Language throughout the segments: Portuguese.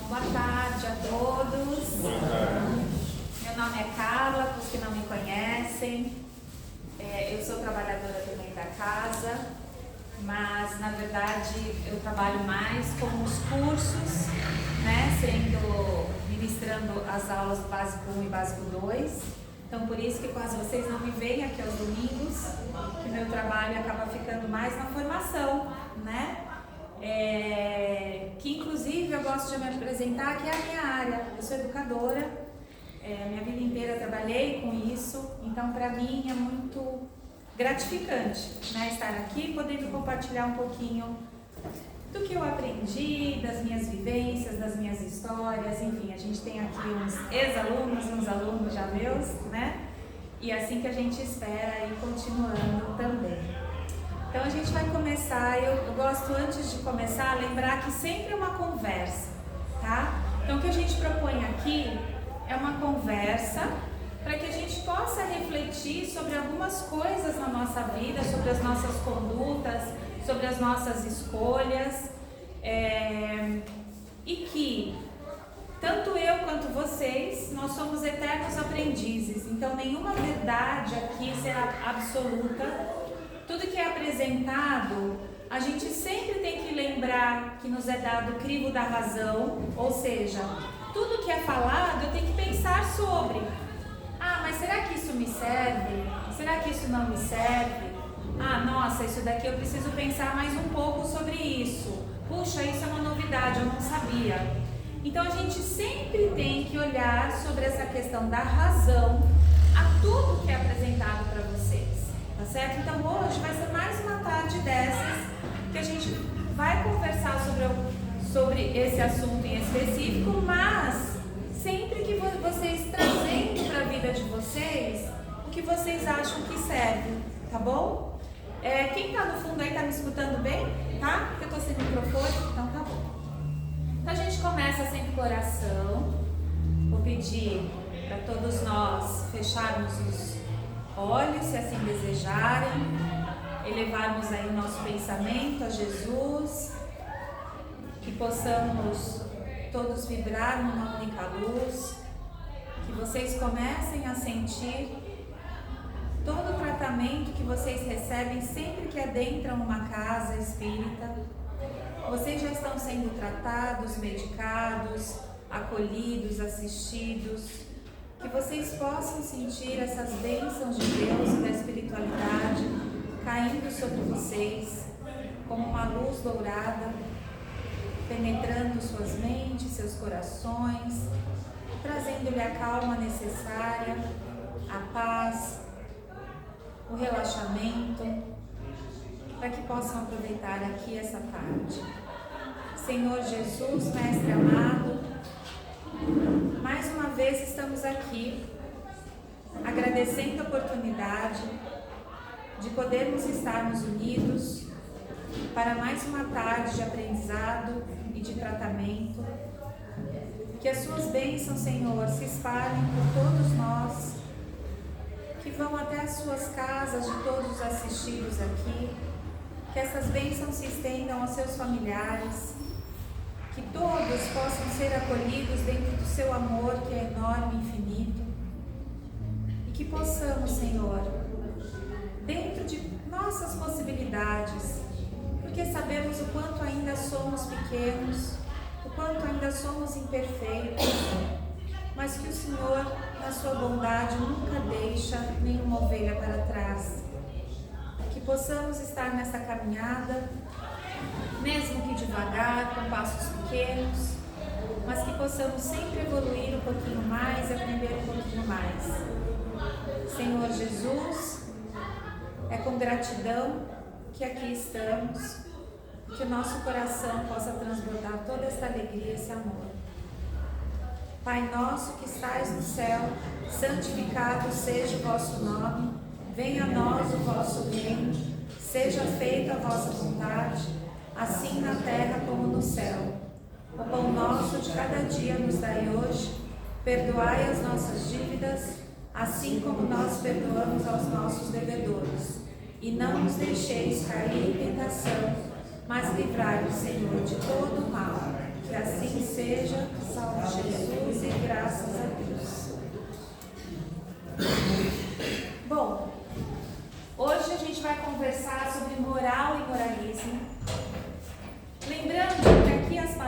Boa tarde a todos. Boa tarde. Meu nome é Carla, para os que não me conhecem. Eu sou trabalhadora também da casa, mas na verdade eu trabalho mais com os cursos, né, ministrando as aulas do Básico 1 e Básico 2. Então por isso que quase vocês não me veem aqui aos domingos, que meu trabalho acaba ficando mais na formação, né? Que inclusive eu gosto de me apresentar, que é a minha área. Eu sou educadora, minha vida inteira trabalhei com isso, então para mim é muito gratificante, né, estar aqui podendo compartilhar um pouquinho do que eu aprendi, das minhas vivências, das minhas histórias. Enfim, a gente tem aqui uns ex-alunos, uns alunos já meus, né? E assim que a gente espera ir continuando também. Então a gente vai começar, eu gosto antes de começar lembrar que sempre é uma conversa, tá? Então o que a gente propõe aqui é uma conversa para que a gente possa refletir sobre algumas coisas na nossa vida, sobre as nossas condutas, sobre as nossas escolhas, e que tanto eu quanto vocês, nós somos eternos aprendizes, então nenhuma verdade aqui será absoluta. Tudo que é apresentado, a gente sempre tem que lembrar que nos é dado o crivo da razão, ou seja, tudo que é falado eu tenho que pensar sobre. Ah, mas será que isso me serve? Será que isso não me serve? Ah, nossa, isso daqui eu preciso pensar mais um pouco sobre isso. Puxa, isso é uma novidade, eu não sabia. Então a gente sempre tem que olhar sobre essa questão da razão a tudo que é apresentado para vocês. Tá certo? Então hoje vai ser mais uma tarde dessas que a gente vai conversar sobre esse assunto em específico, mas sempre que vocês trazendo para a vida de vocês o que vocês acham que serve, tá bom? Quem tá no fundo aí tá me escutando bem? Tá? Porque eu tô sem microfone, então tá bom. Então a gente começa sempre com oração. Vou pedir para todos nós fecharmos os olhos, se assim desejarem, elevarmos aí o nosso pensamento a Jesus, que possamos todos vibrar numa única luz, que vocês comecem a sentir todo o tratamento que vocês recebem sempre que adentram uma casa espírita. Vocês já estão sendo tratados, medicados, acolhidos, assistidos. Que vocês possam sentir essas bênçãos de Deus e da espiritualidade caindo sobre vocês como uma luz dourada, penetrando suas mentes, seus corações, trazendo-lhe a calma necessária, a paz, o relaxamento, para que possam aproveitar aqui essa tarde. Senhor Jesus, Mestre amado, mais uma vez estamos aqui, agradecendo a oportunidade de podermos estarmos unidos para mais uma tarde de aprendizado e de tratamento. Que as suas bênçãos, Senhor, se espalhem por todos nós, que vão até as suas casas de todos os assistidos aqui, que essas bênçãos se estendam aos seus familiares, que todos possam ser acolhidos dentro do seu amor, que é enorme e infinito, e que possamos, Senhor, dentro de nossas possibilidades, porque sabemos o quanto ainda somos pequenos, o quanto ainda somos imperfeitos, mas que o Senhor, na sua bondade, nunca deixa nenhuma ovelha para trás. Que possamos estar nessa caminhada, mesmo que devagar, com passos pequenos, mas que possamos sempre evoluir um pouquinho mais e aprender um pouquinho mais. Senhor Jesus, é com gratidão que aqui estamos, que o nosso coração possa transbordar toda esta alegria e esse amor. Pai nosso que estais no céu, santificado seja o vosso nome, venha a nós o vosso reino, seja feita a vossa vontade, assim na terra como no céu. O pão nosso de cada dia nos dai hoje, perdoai as nossas dívidas, assim como nós perdoamos aos nossos devedores. E não nos deixeis cair em tentação, mas livrai-nos, Senhor, de todo o mal. Que assim seja,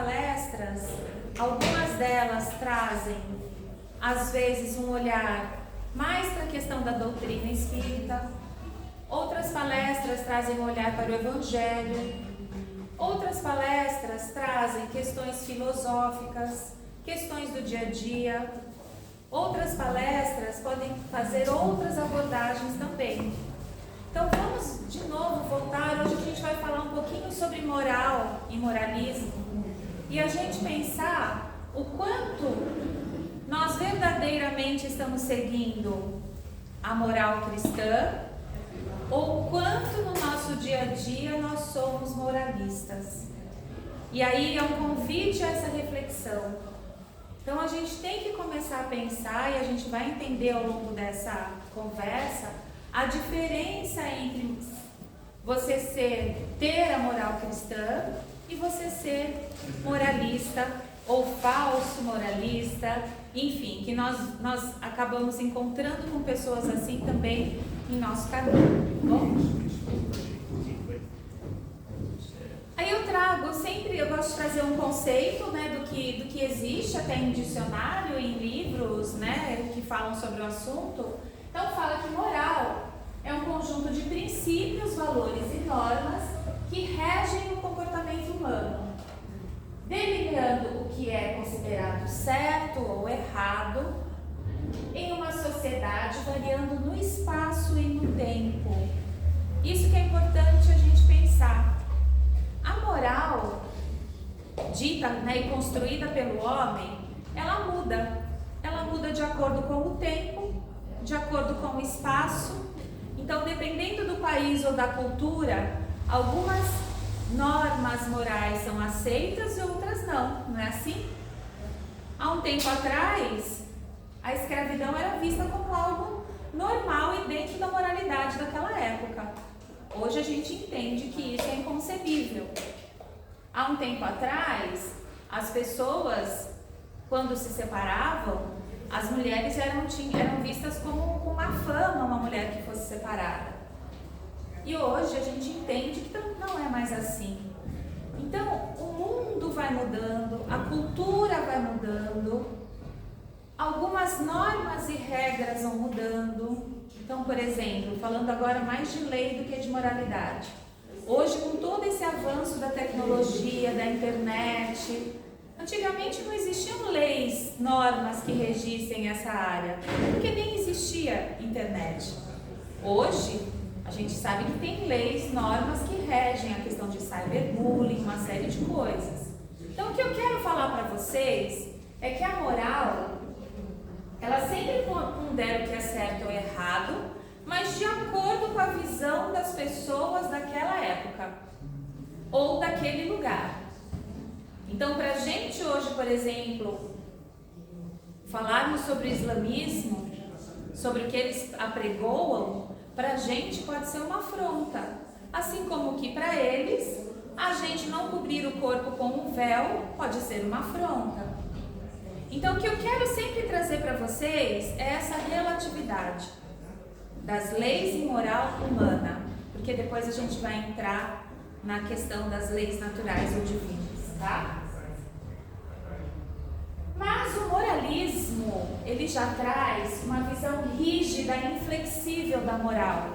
palestras, algumas delas trazem, às vezes, um olhar mais para a questão da doutrina espírita, outras palestras trazem um olhar para o Evangelho, outras palestras trazem questões filosóficas, questões do dia a dia, outras palestras podem fazer outras abordagens também. Então vamos de novo voltar, hoje a gente vai falar um pouquinho sobre moral e moralismo e a gente pensar o quanto nós verdadeiramente estamos seguindo a moral cristã ou quanto no nosso dia a dia nós somos moralistas. E aí é um convite a essa reflexão. Então a gente tem que começar a pensar, e a gente vai entender ao longo dessa conversa, a diferença entre você ter a moral cristã e você ser moralista ou falso moralista, enfim, que nós acabamos encontrando com pessoas assim também em nosso caminho, tá bom? Aí eu gosto de trazer um conceito, né, do que existe até em dicionário, em livros, né, que falam sobre o assunto. Então fala que moral é um conjunto de princípios, valores e normas que regem o comportamento humano, delineando o que é considerado certo ou errado em uma sociedade, variando no espaço e no tempo. Isso que é importante a gente pensar. A moral dita, né, e construída pelo homem, ela muda de acordo com o tempo, de acordo com o espaço. Então, dependendo do país ou da cultura, algumas normas morais são aceitas e outras não é assim? Há um tempo atrás, a escravidão era vista como algo normal e dentro da moralidade daquela época. Hoje a gente entende que isso é inconcebível. Há um tempo atrás, as pessoas, quando se separavam, as mulheres eram vistas como uma fama, uma mulher que fosse separada. E hoje a gente entende que não é mais assim. Então, o mundo vai mudando, a cultura vai mudando, algumas normas e regras vão mudando. Então, por exemplo, falando agora mais de lei do que de moralidade. Hoje, com todo esse avanço da tecnologia, da internet, antigamente não existiam leis, normas que regissem essa área, porque nem existia internet. Hoje, a gente sabe que tem leis, normas que regem a questão de cyberbullying, uma série de coisas. Então, o que eu quero falar para vocês é que a moral, ela sempre pondera o que é certo ou errado, mas de acordo com a visão das pessoas daquela época ou daquele lugar. Então, para a gente hoje, por exemplo, falarmos sobre o islamismo, sobre o que eles apregoam, para a gente pode ser uma afronta. Assim como que para eles, a gente não cobrir o corpo com um véu pode ser uma afronta. Então, o que eu quero sempre trazer para vocês é essa relatividade das leis e moral humana, porque depois a gente vai entrar na questão das leis naturais ou divinas, tá? Mas o moralismo, ele já traz uma visão rígida e inflexível da moral,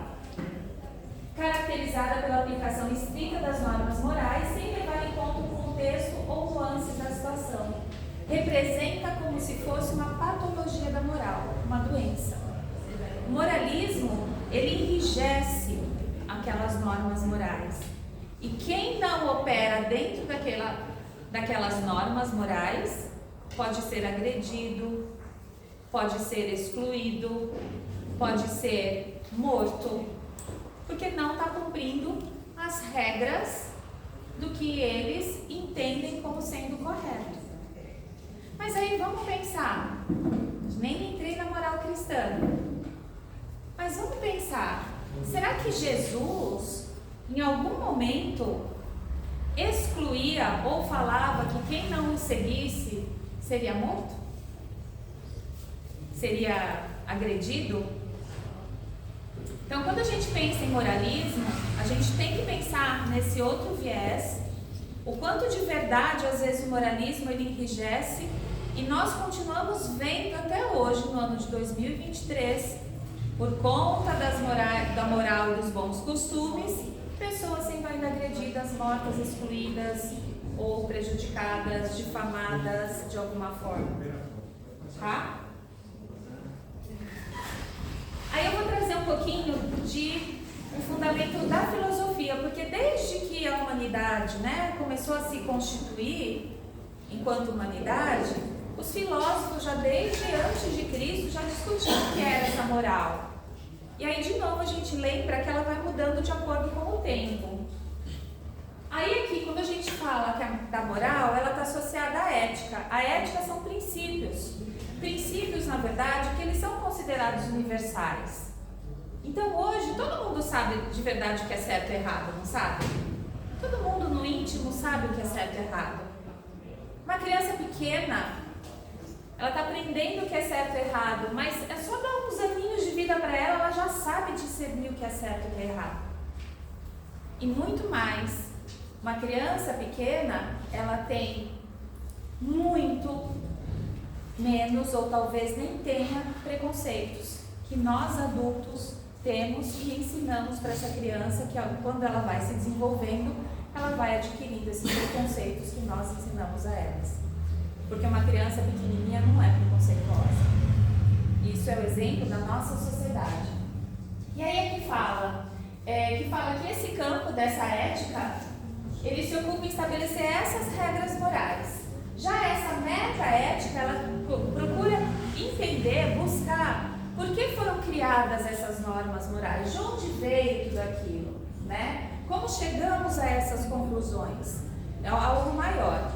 caracterizada pela aplicação estrita das normas morais sem levar em conta o contexto ou nuances da situação. Representa como se fosse uma patologia da moral, uma doença. O moralismo, ele enrijece aquelas normas morais. E quem não opera dentro daquelas normas morais pode ser agredido, pode ser excluído, pode ser morto, porque não está cumprindo as regras do que eles entendem como sendo correto. Mas aí vamos pensar, nem entrei na moral cristã, mas vamos pensar, será que Jesus, em algum momento, excluía ou falava que quem não o seguisse seria morto? Seria agredido? Então, quando a gente pensa em moralismo, a gente tem que pensar nesse outro viés o quanto de verdade às vezes o moralismo ele enrijece, e nós continuamos vendo até hoje, no ano de 2023, por conta da moral e dos bons costumes, pessoas sendo ainda agredidas, mortas, excluídas ou prejudicadas, difamadas de alguma forma. Tá? Aí eu vou trazer um pouquinho de um fundamento da filosofia, porque desde que a humanidade, começou a se constituir enquanto humanidade, os filósofos já desde antes de Cristo já discutiam o que era essa moral. E aí de novo a gente lembra que ela vai mudando de acordo com o tempo. Aí aqui, quando a gente fala da moral, ela está associada à ética. A ética são princípios. Princípios, na verdade, que eles são considerados universais. Então hoje todo mundo sabe de verdade o que é certo e errado, não sabe? Todo mundo no íntimo sabe o que é certo e errado. Uma criança pequena, ela está aprendendo o que é certo e errado, mas é só dar uns aninhos de vida para ela, ela já sabe discernir o que é certo e o que é errado. E muito mais, uma criança pequena, ela tem muito menos, ou talvez nem tenha, preconceitos que nós adultos temos e ensinamos para essa criança, que quando ela vai se desenvolvendo, ela vai adquirindo esses preconceitos que nós ensinamos a elas. Porque uma criança pequenininha não é preconceituosa. Isso é o exemplo da nossa sociedade. E aí é que fala que esse campo dessa ética, ele se ocupa em estabelecer essas regras morais. Já essa meta-ética, ela procura entender, buscar por que foram criadas essas normas morais, de onde veio tudo aquilo, Como chegamos a essas conclusões? É algo maior.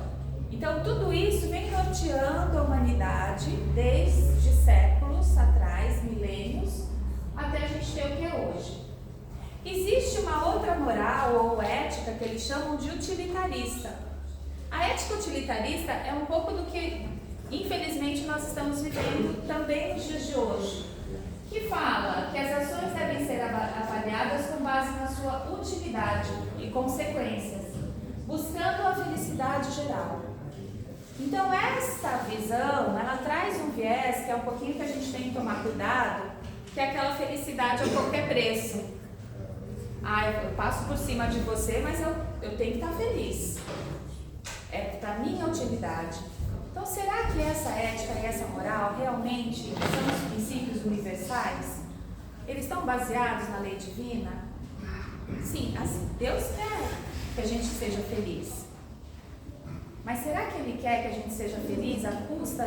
Então, tudo isso vem norteando a humanidade desde séculos atrás, milênios, até a gente ter o que é hoje. Existe uma outra moral ou ética que eles chamam de utilitarista. A ética utilitarista é um pouco do que, infelizmente, nós estamos vivendo também nos dias de hoje, que fala que as ações devem ser avaliadas com base na sua utilidade e consequências, buscando a felicidade geral. Então, esta visão, ela traz um viés que é um pouquinho que a gente tem que tomar cuidado, que é aquela felicidade a qualquer preço. Eu passo por cima de você, mas eu tenho que estar feliz. É para minha utilidade. Então, será que essa ética e essa moral realmente são os princípios universais? Eles estão baseados na lei divina? Sim, assim, Deus quer que a gente seja feliz. Mas será que Ele quer que a gente seja feliz à custa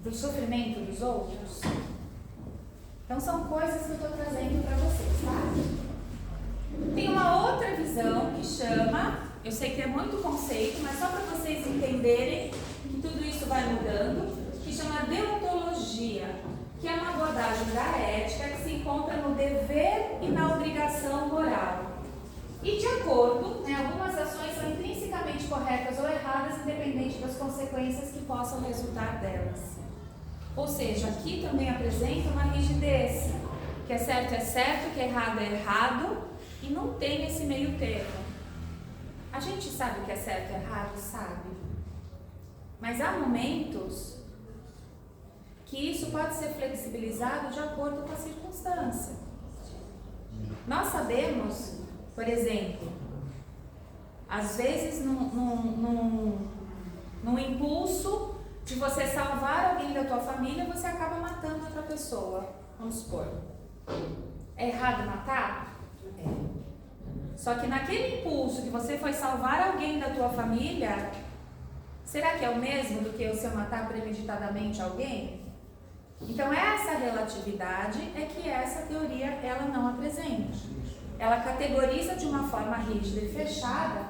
do sofrimento dos outros? Então são coisas que eu estou trazendo para vocês, tá? Tem uma outra visão que chama, eu sei que é muito conceito, mas só para vocês entenderem que tudo isso vai mudando, que chama deontologia, que é uma abordagem da ética que se encontra no dever e na obrigação moral. E de acordo, algumas ações são intrinsecamente corretas ou erradas, independente das consequências que possam resultar delas. Ou seja, aqui também apresenta uma rigidez, que é certo, que é errado, e não tem esse meio termo. A gente sabe o que é certo e errado? Sabe. Mas há momentos que isso pode ser flexibilizado de acordo com a circunstância. Nós sabemos, por exemplo, às vezes num impulso de você salvar alguém da tua família, você acaba matando outra pessoa, vamos supor. É errado matar? É. Só que naquele impulso que você foi salvar alguém da tua família, será que é o mesmo do que se eu matar premeditadamente alguém? Então essa relatividade é que essa teoria ela não apresenta. Ela categoriza de uma forma rígida e fechada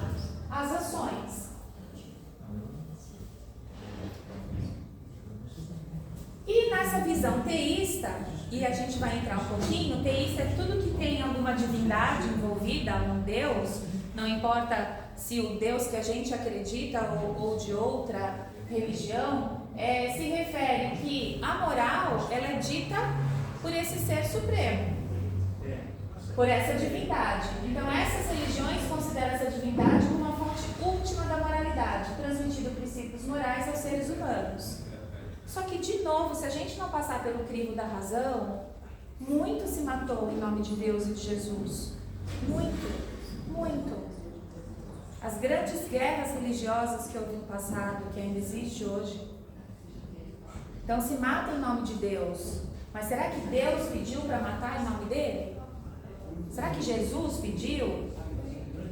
as ações. E nessa visão teísta, e a gente vai entrar um pouquinho, teísta é tudo que tem alguma divindade envolvida, um Deus, não importa se o Deus que a gente acredita ou de outra religião, se refere que a moral ela é dita por esse ser supremo, por essa divindade. Então essas religiões consideram essa divindade como uma fonte racionalidade transmitindo princípios morais aos seres humanos. Só que, de novo, se a gente não passar pelo crivo da razão, muito se matou em nome de Deus e de Jesus. Muito, muito. As grandes guerras religiosas que houve no passado, que ainda existe hoje. Então se mata em nome de Deus. Mas será que Deus pediu para matar em nome dele? Será que Jesus pediu?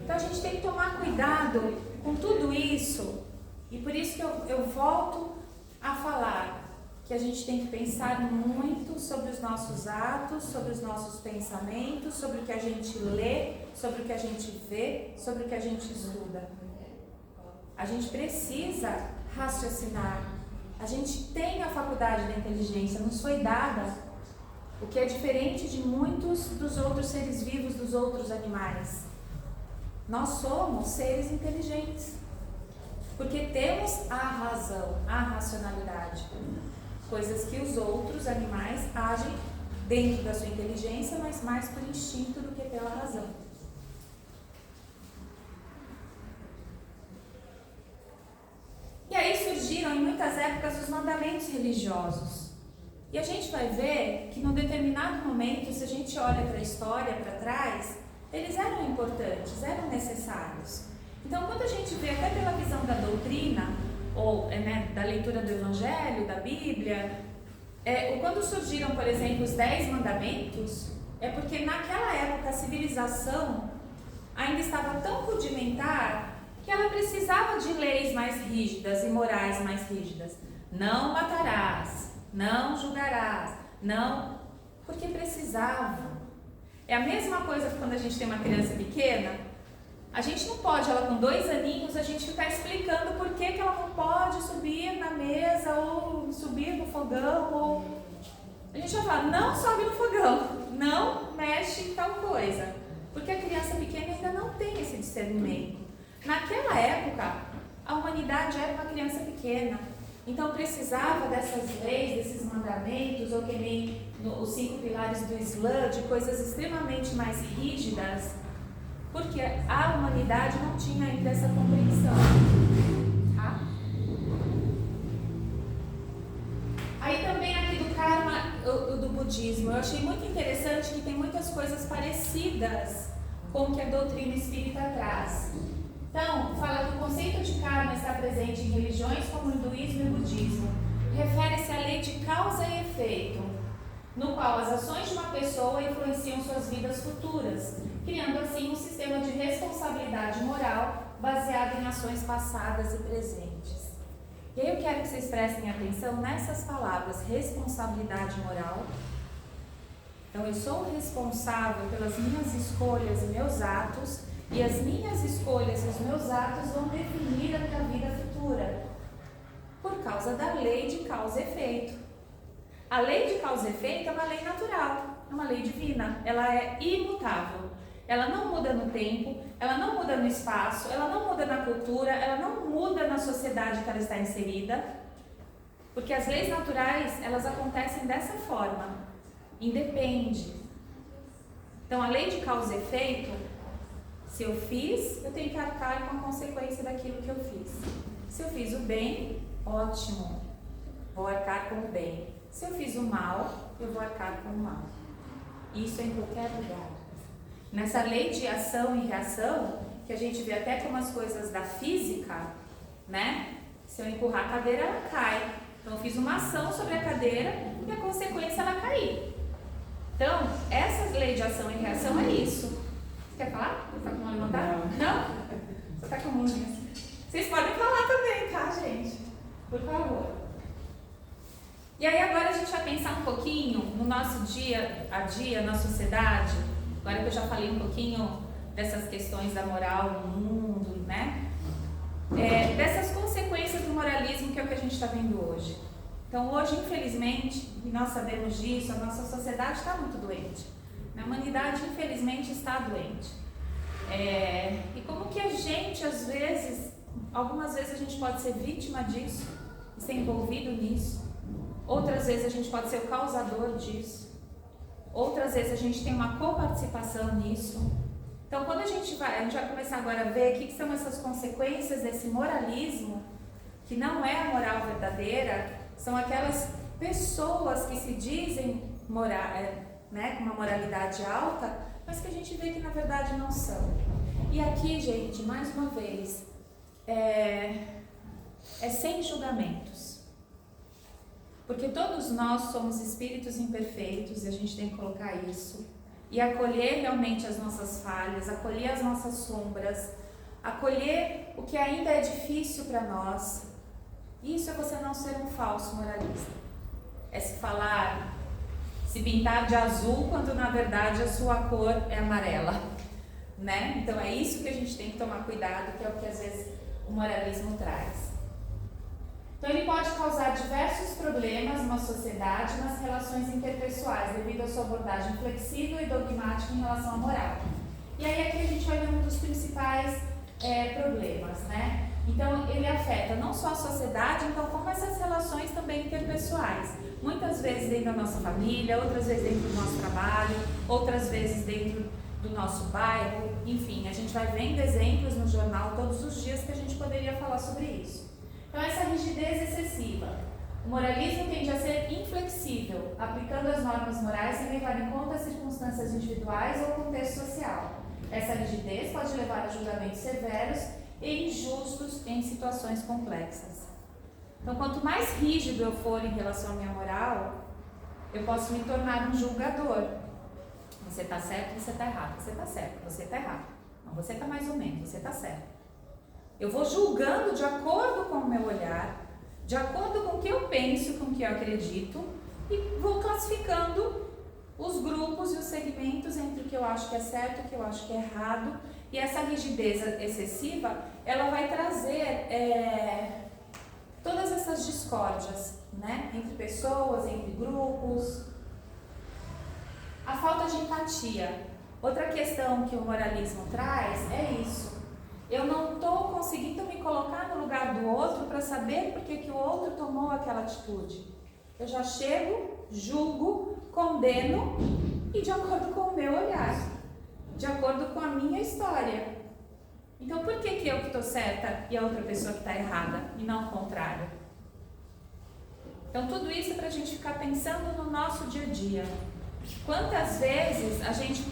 Então a gente tem que tomar cuidado com tudo isso. E por isso que eu volto a falar que a gente tem que pensar muito sobre os nossos atos, sobre os nossos pensamentos, sobre o que a gente lê, sobre o que a gente vê, sobre o que a gente estuda. A gente precisa raciocinar. A gente tem a faculdade da inteligência, nos foi dada, o que é diferente de muitos dos outros seres vivos, dos outros animais. Nós somos seres inteligentes, porque temos a razão, a racionalidade. Coisas que os outros animais agem dentro da sua inteligência, mas mais por instinto do que pela razão. E aí surgiram em muitas épocas os mandamentos religiosos. E a gente vai ver que num determinado momento, se a gente olha para a história, para trás, eles eram importantes, eram necessários. Então, quando a gente vê até pela visão da doutrina, ou da leitura do Evangelho, da Bíblia, quando surgiram, por exemplo, os 10 mandamentos, é porque naquela época a civilização ainda estava tão rudimentar que ela precisava de leis mais rígidas e morais mais rígidas. Não matarás, não julgarás, não, porque precisava. É a mesma coisa que quando a gente tem uma criança pequena. A gente não pode, ela com 2 aninhos, a gente ficar explicando por que ela não pode subir na mesa ou subir no fogão. Ou... A gente vai falar, não sobe no fogão, não mexe em tal coisa. Porque a criança pequena ainda não tem esse discernimento. Naquela época, a humanidade era uma criança pequena. Então precisava dessas leis, desses mandamentos, ou que nem os 5 pilares do Islã, de coisas extremamente mais rígidas, porque a humanidade não tinha ainda essa compreensão. Tá? Aí também aqui do karma, do budismo, eu achei muito interessante que tem muitas coisas parecidas com o que a doutrina espírita traz. Então, fala que o conceito de karma está presente em religiões como o hinduísmo e o budismo. Refere-se à lei de causa e efeito, no qual as ações de uma pessoa influenciam suas vidas futuras, criando assim um sistema de responsabilidade moral baseado em ações passadas e presentes. E aí eu quero que vocês prestem atenção nessas palavras, responsabilidade moral. Então eu sou responsável pelas minhas escolhas e meus atos, e as minhas escolhas e os meus atos vão definir a minha vida futura, por causa da lei de causa e efeito. A lei de causa e efeito é uma lei natural, é uma lei divina, ela é imutável. Ela não muda no tempo, ela não muda no espaço, ela não muda na cultura, ela não muda na sociedade que ela está inserida, porque as leis naturais, elas acontecem dessa forma, independe. Então a lei de causa e efeito, se eu fiz, eu tenho que arcar com a consequência daquilo que eu fiz. Se eu fiz o bem, ótimo, vou arcar com o bem. Se eu fiz o mal, eu vou arcar com o mal. Isso é em qualquer lugar. Nessa lei de ação e reação, que a gente vê até como as coisas da física, né? Se eu empurrar a cadeira, ela cai. Então eu fiz uma ação sobre a cadeira e a consequência é ela cair. Então, essas leis de ação e reação é isso. Você quer falar? Você está com uma levantada? Não? Você está com uma assim. Vocês podem falar também, tá, gente? Por favor. E aí agora a gente vai pensar um pouquinho no nosso dia a dia, na sociedade. Agora que eu já falei um pouquinho dessas questões da moral no mundo, né? Dessas consequências do moralismo que é o que a gente está vendo hoje. Então hoje, infelizmente, e nós sabemos disso, a nossa sociedade está muito doente. A humanidade, infelizmente, está doente. E como que a gente, às vezes, algumas vezes a gente pode ser vítima disso, e ser envolvido nisso. Outras vezes a gente pode ser o causador disso. Outras vezes a gente tem uma coparticipação nisso. Então, quando a gente vai começar agora a ver o que são essas consequências desse moralismo, que não é a moral verdadeira, são aquelas pessoas que se dizem com uma moralidade alta, mas que a gente vê que na verdade não são. E aqui, gente, mais uma vez, é sem julgamentos. Porque todos nós somos espíritos imperfeitos e a gente tem que colocar isso. E acolher realmente as nossas falhas, acolher as nossas sombras, acolher o que ainda é difícil para nós. Isso é você não ser um falso moralista. É se pintar de azul quando na verdade a sua cor é amarela, né? Então é isso que a gente tem que tomar cuidado, que é o que às vezes o moralismo traz. Então ele pode causar diversos problemas numa sociedade, nas relações interpessoais, devido à sua abordagem flexível e dogmática em relação à moral. E aí aqui a gente vai ver um dos principais problemas, né? Então ele afeta não só a sociedade, então como essas relações também interpessoais. Muitas vezes dentro da nossa família, outras vezes dentro do nosso trabalho, outras vezes dentro do nosso bairro, enfim, a gente vai vendo exemplos no jornal todos os dias que a gente poderia falar sobre isso. Então essa rigidez excessiva. O moralismo tende a ser inflexível, aplicando as normas morais sem levar em conta as circunstâncias individuais ou o contexto social. Essa rigidez pode levar a julgamentos severos e injustos em situações complexas. Então, quanto mais rígido eu for em relação à minha moral, eu posso me tornar um julgador. Você está certo, você está errado. Você está certo, você está errado. Não, você está mais ou menos, você está certo. Eu vou julgando de acordo com o meu olhar, de acordo com o que eu penso, com o que eu acredito, e vou classificando os grupos e os segmentos entre o que eu acho que é certo e o que eu acho que é errado. E essa rigidez excessiva, ela vai trazer todas essas discórdias, né? Entre pessoas, entre grupos. A falta de empatia. Outra questão que o moralismo traz é isso. Eu não estou conseguindo me colocar no lugar do outro para saber por que o outro tomou aquela atitude. Eu já chego, julgo, condeno e de acordo com o meu olhar, de acordo com a minha história. Então por que eu que estou certa e a outra pessoa que está errada e não o contrário? Então tudo isso é para a gente ficar pensando no nosso dia a dia. Quantas vezes a gente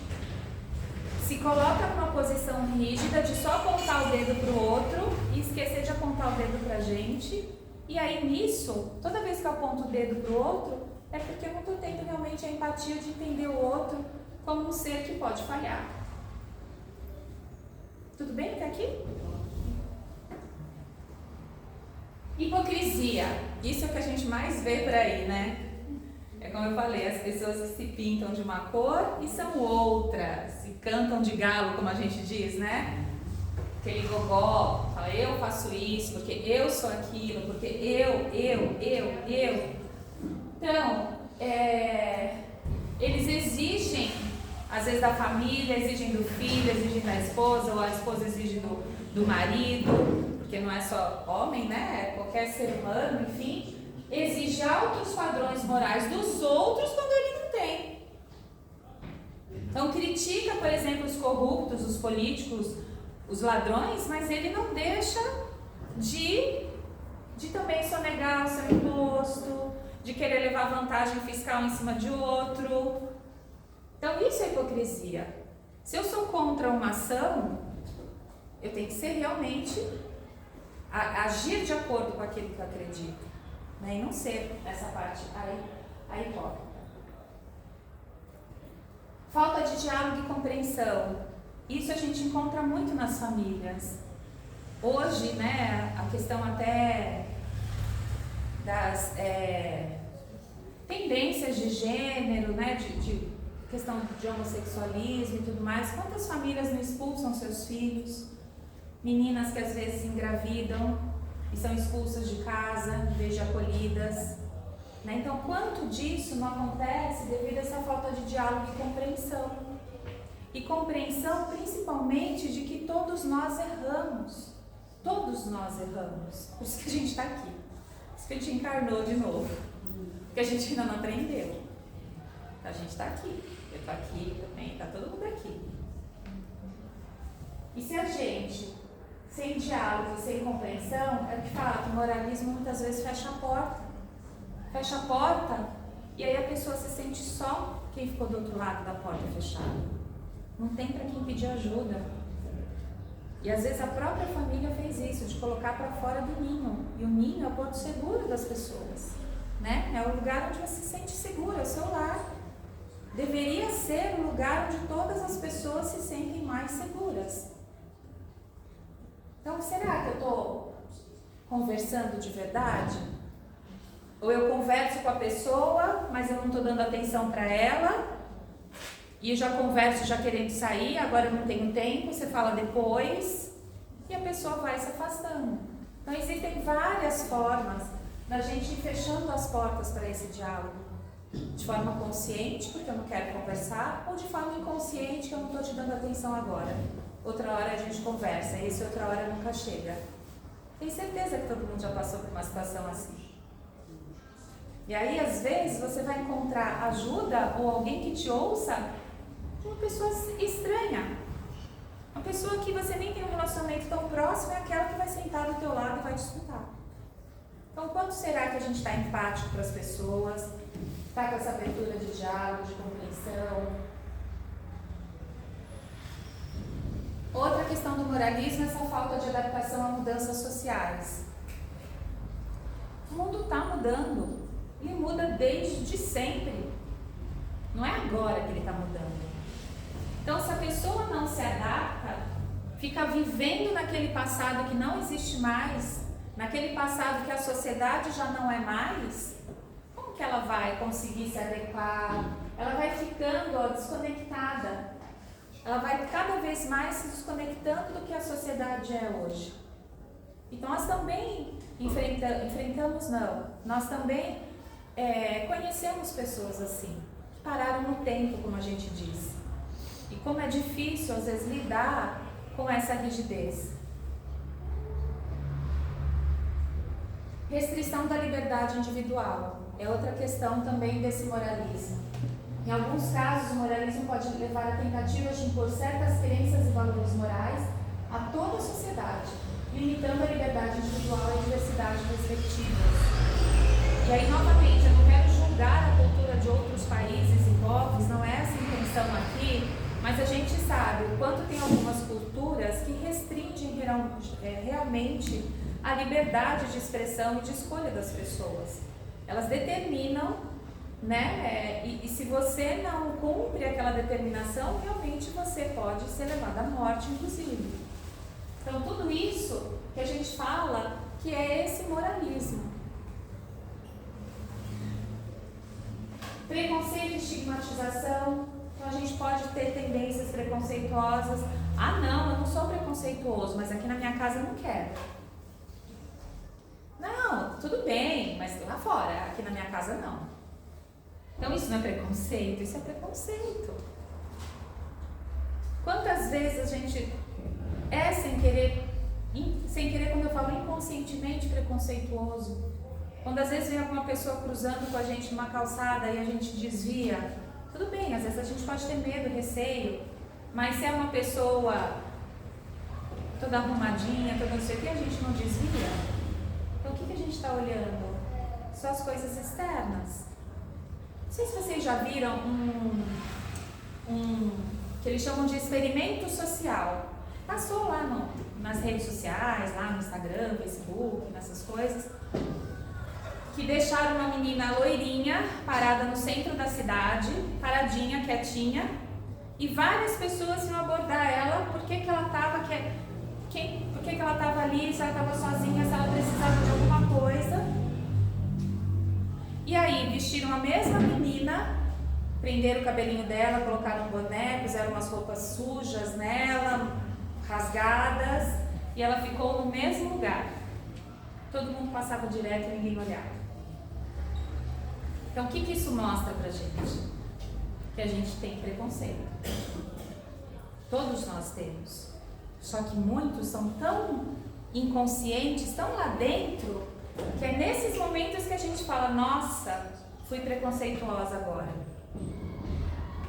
se coloca numa posição rígida de só apontar o dedo para o outro e esquecer de apontar o dedo para a gente, e aí nisso, toda vez que eu aponto o dedo para o outro, é porque eu não estou tendo realmente a empatia de entender o outro como um ser que pode falhar. Tudo bem até aqui? Hipocrisia. Isso é o que a gente mais vê por aí, né? É como eu falei, as pessoas que se pintam de uma cor e são outras, se cantam de galo, como a gente diz, né? Aquele gogó, fala, eu faço isso, porque eu sou aquilo, porque eu. Então, eles exigem, às vezes da família, exigem do filho, exigem da esposa, ou a esposa exige do marido, porque não é só homem, né? É qualquer ser humano, enfim. Exige altos padrões morais dos outros quando ele não tem. Então critica, por exemplo, os corruptos, os políticos, os ladrões, mas ele não deixa de também sonegar o seu imposto, de querer levar vantagem fiscal em cima de outro. Então isso é hipocrisia. Se eu sou contra uma ação, eu tenho que ser realmente agir de acordo com aquilo que eu acredito. E não ser essa parte a hipócrita. Falta de diálogo e compreensão. Isso a gente encontra muito nas famílias. Hoje, né, a questão até das tendências de gênero, né, de questão de homossexualismo e tudo mais. Quantas famílias não expulsam seus filhos? Meninas que às vezes engravidam e são expulsas de casa, em vez de acolhidas. Né? Então, quanto disso não acontece devido a essa falta de diálogo e compreensão? E compreensão principalmente de que todos nós erramos. Todos nós erramos. Por isso que a gente está aqui. Por isso que a gente encarnou de novo. Porque a gente ainda não aprendeu. Então, a gente está aqui. Eu estou aqui também, está todo mundo aqui. E se a gente, sem diálogo, sem compreensão, é o que fala que o moralismo muitas vezes fecha a porta. Fecha a porta e aí a pessoa se sente só quem ficou do outro lado da porta fechada. Não tem para quem pedir ajuda. E às vezes a própria família fez isso, de colocar para fora do ninho. E o ninho é o porto seguro das pessoas, né? É o lugar onde você se sente seguro, é o seu lar. Deveria ser o lugar onde todas as pessoas se sentem mais seguras. Então, será que eu estou conversando de verdade? Ou eu converso com a pessoa, mas eu não estou dando atenção para ela, e eu já converso já querendo sair, agora eu não tenho tempo, você fala depois, e a pessoa vai se afastando. Então, existem várias formas da gente ir fechando as portas para esse diálogo. De forma consciente, porque eu não quero conversar, ou de forma inconsciente, que eu não estou te dando atenção agora. Outra hora a gente conversa, e essa outra hora nunca chega. Tenho certeza que todo mundo já passou por uma situação assim. E aí, às vezes, você vai encontrar ajuda ou alguém que te ouça de uma pessoa estranha. Uma pessoa que você nem tem um relacionamento tão próximo, é aquela que vai sentar do teu lado e vai te escutar. Então, quanto será que a gente está empático para as pessoas? Está com essa abertura de diálogo, de compreensão? Outra questão do moralismo é essa falta de adaptação a mudanças sociais. O mundo está mudando. Ele muda desde sempre. Não é agora que ele está mudando. Então, se a pessoa não se adapta, fica vivendo naquele passado que não existe mais, naquele passado que a sociedade já não é mais, como que ela vai conseguir se adequar? Ela vai ficando desconectada. Ela vai cada vez mais se desconectando do que a sociedade é hoje. Então, nós também nós também conhecemos pessoas assim, que pararam no tempo, como a gente diz. E como é difícil, às vezes, lidar com essa rigidez. Restrição da liberdade individual é outra questão também desse moralismo. Em alguns casos, o moralismo pode levar a tentativas de impor certas crenças e valores morais a toda a sociedade, limitando a liberdade individual e a diversidade perspectivas. E aí, novamente, eu não quero julgar a cultura de outros países e povos, não é essa a intenção aqui, mas a gente sabe o quanto tem algumas culturas que restringem realmente a liberdade de expressão e de escolha das pessoas. Elas determinam, né? E se você não cumpre aquela determinação, realmente você pode ser levado à morte, inclusive. Então, tudo isso que a gente fala que é esse moralismo. Preconceito e estigmatização. Então, a gente pode ter tendências preconceituosas. Ah, não, eu não sou preconceituoso, mas aqui na minha casa eu não quero. Não, tudo bem, mas lá fora, aqui na minha casa não. Então, isso não é preconceito, isso é preconceito. Quantas vezes a gente sem querer, quando eu falo inconscientemente preconceituoso, quando às vezes vem alguma pessoa cruzando com a gente numa calçada e a gente desvia, tudo bem, às vezes a gente pode ter medo, receio, mas se é uma pessoa toda arrumadinha, toda não sei o que, a gente não desvia. Então, o que a gente está olhando? Só as coisas externas. Não sei se vocês já viram que eles chamam de experimento social. Passou lá nas redes sociais, lá no Instagram, Facebook, nessas coisas, que deixaram uma menina loirinha parada no centro da cidade, paradinha, quietinha, e várias pessoas iam abordar ela, por que ela estava ali, se ela estava sozinha, se ela precisava de alguma coisa. E aí vestiram a mesma menina, prenderam o cabelinho dela, colocaram um boné, puseram umas roupas sujas nela, rasgadas, e ela ficou no mesmo lugar. Todo mundo passava direto e ninguém olhava. Então, o que isso mostra pra gente? Que a gente tem preconceito. Todos nós temos. Só que muitos são tão inconscientes, tão lá dentro, que é nesses momentos que a gente fala, nossa, fui preconceituosa agora.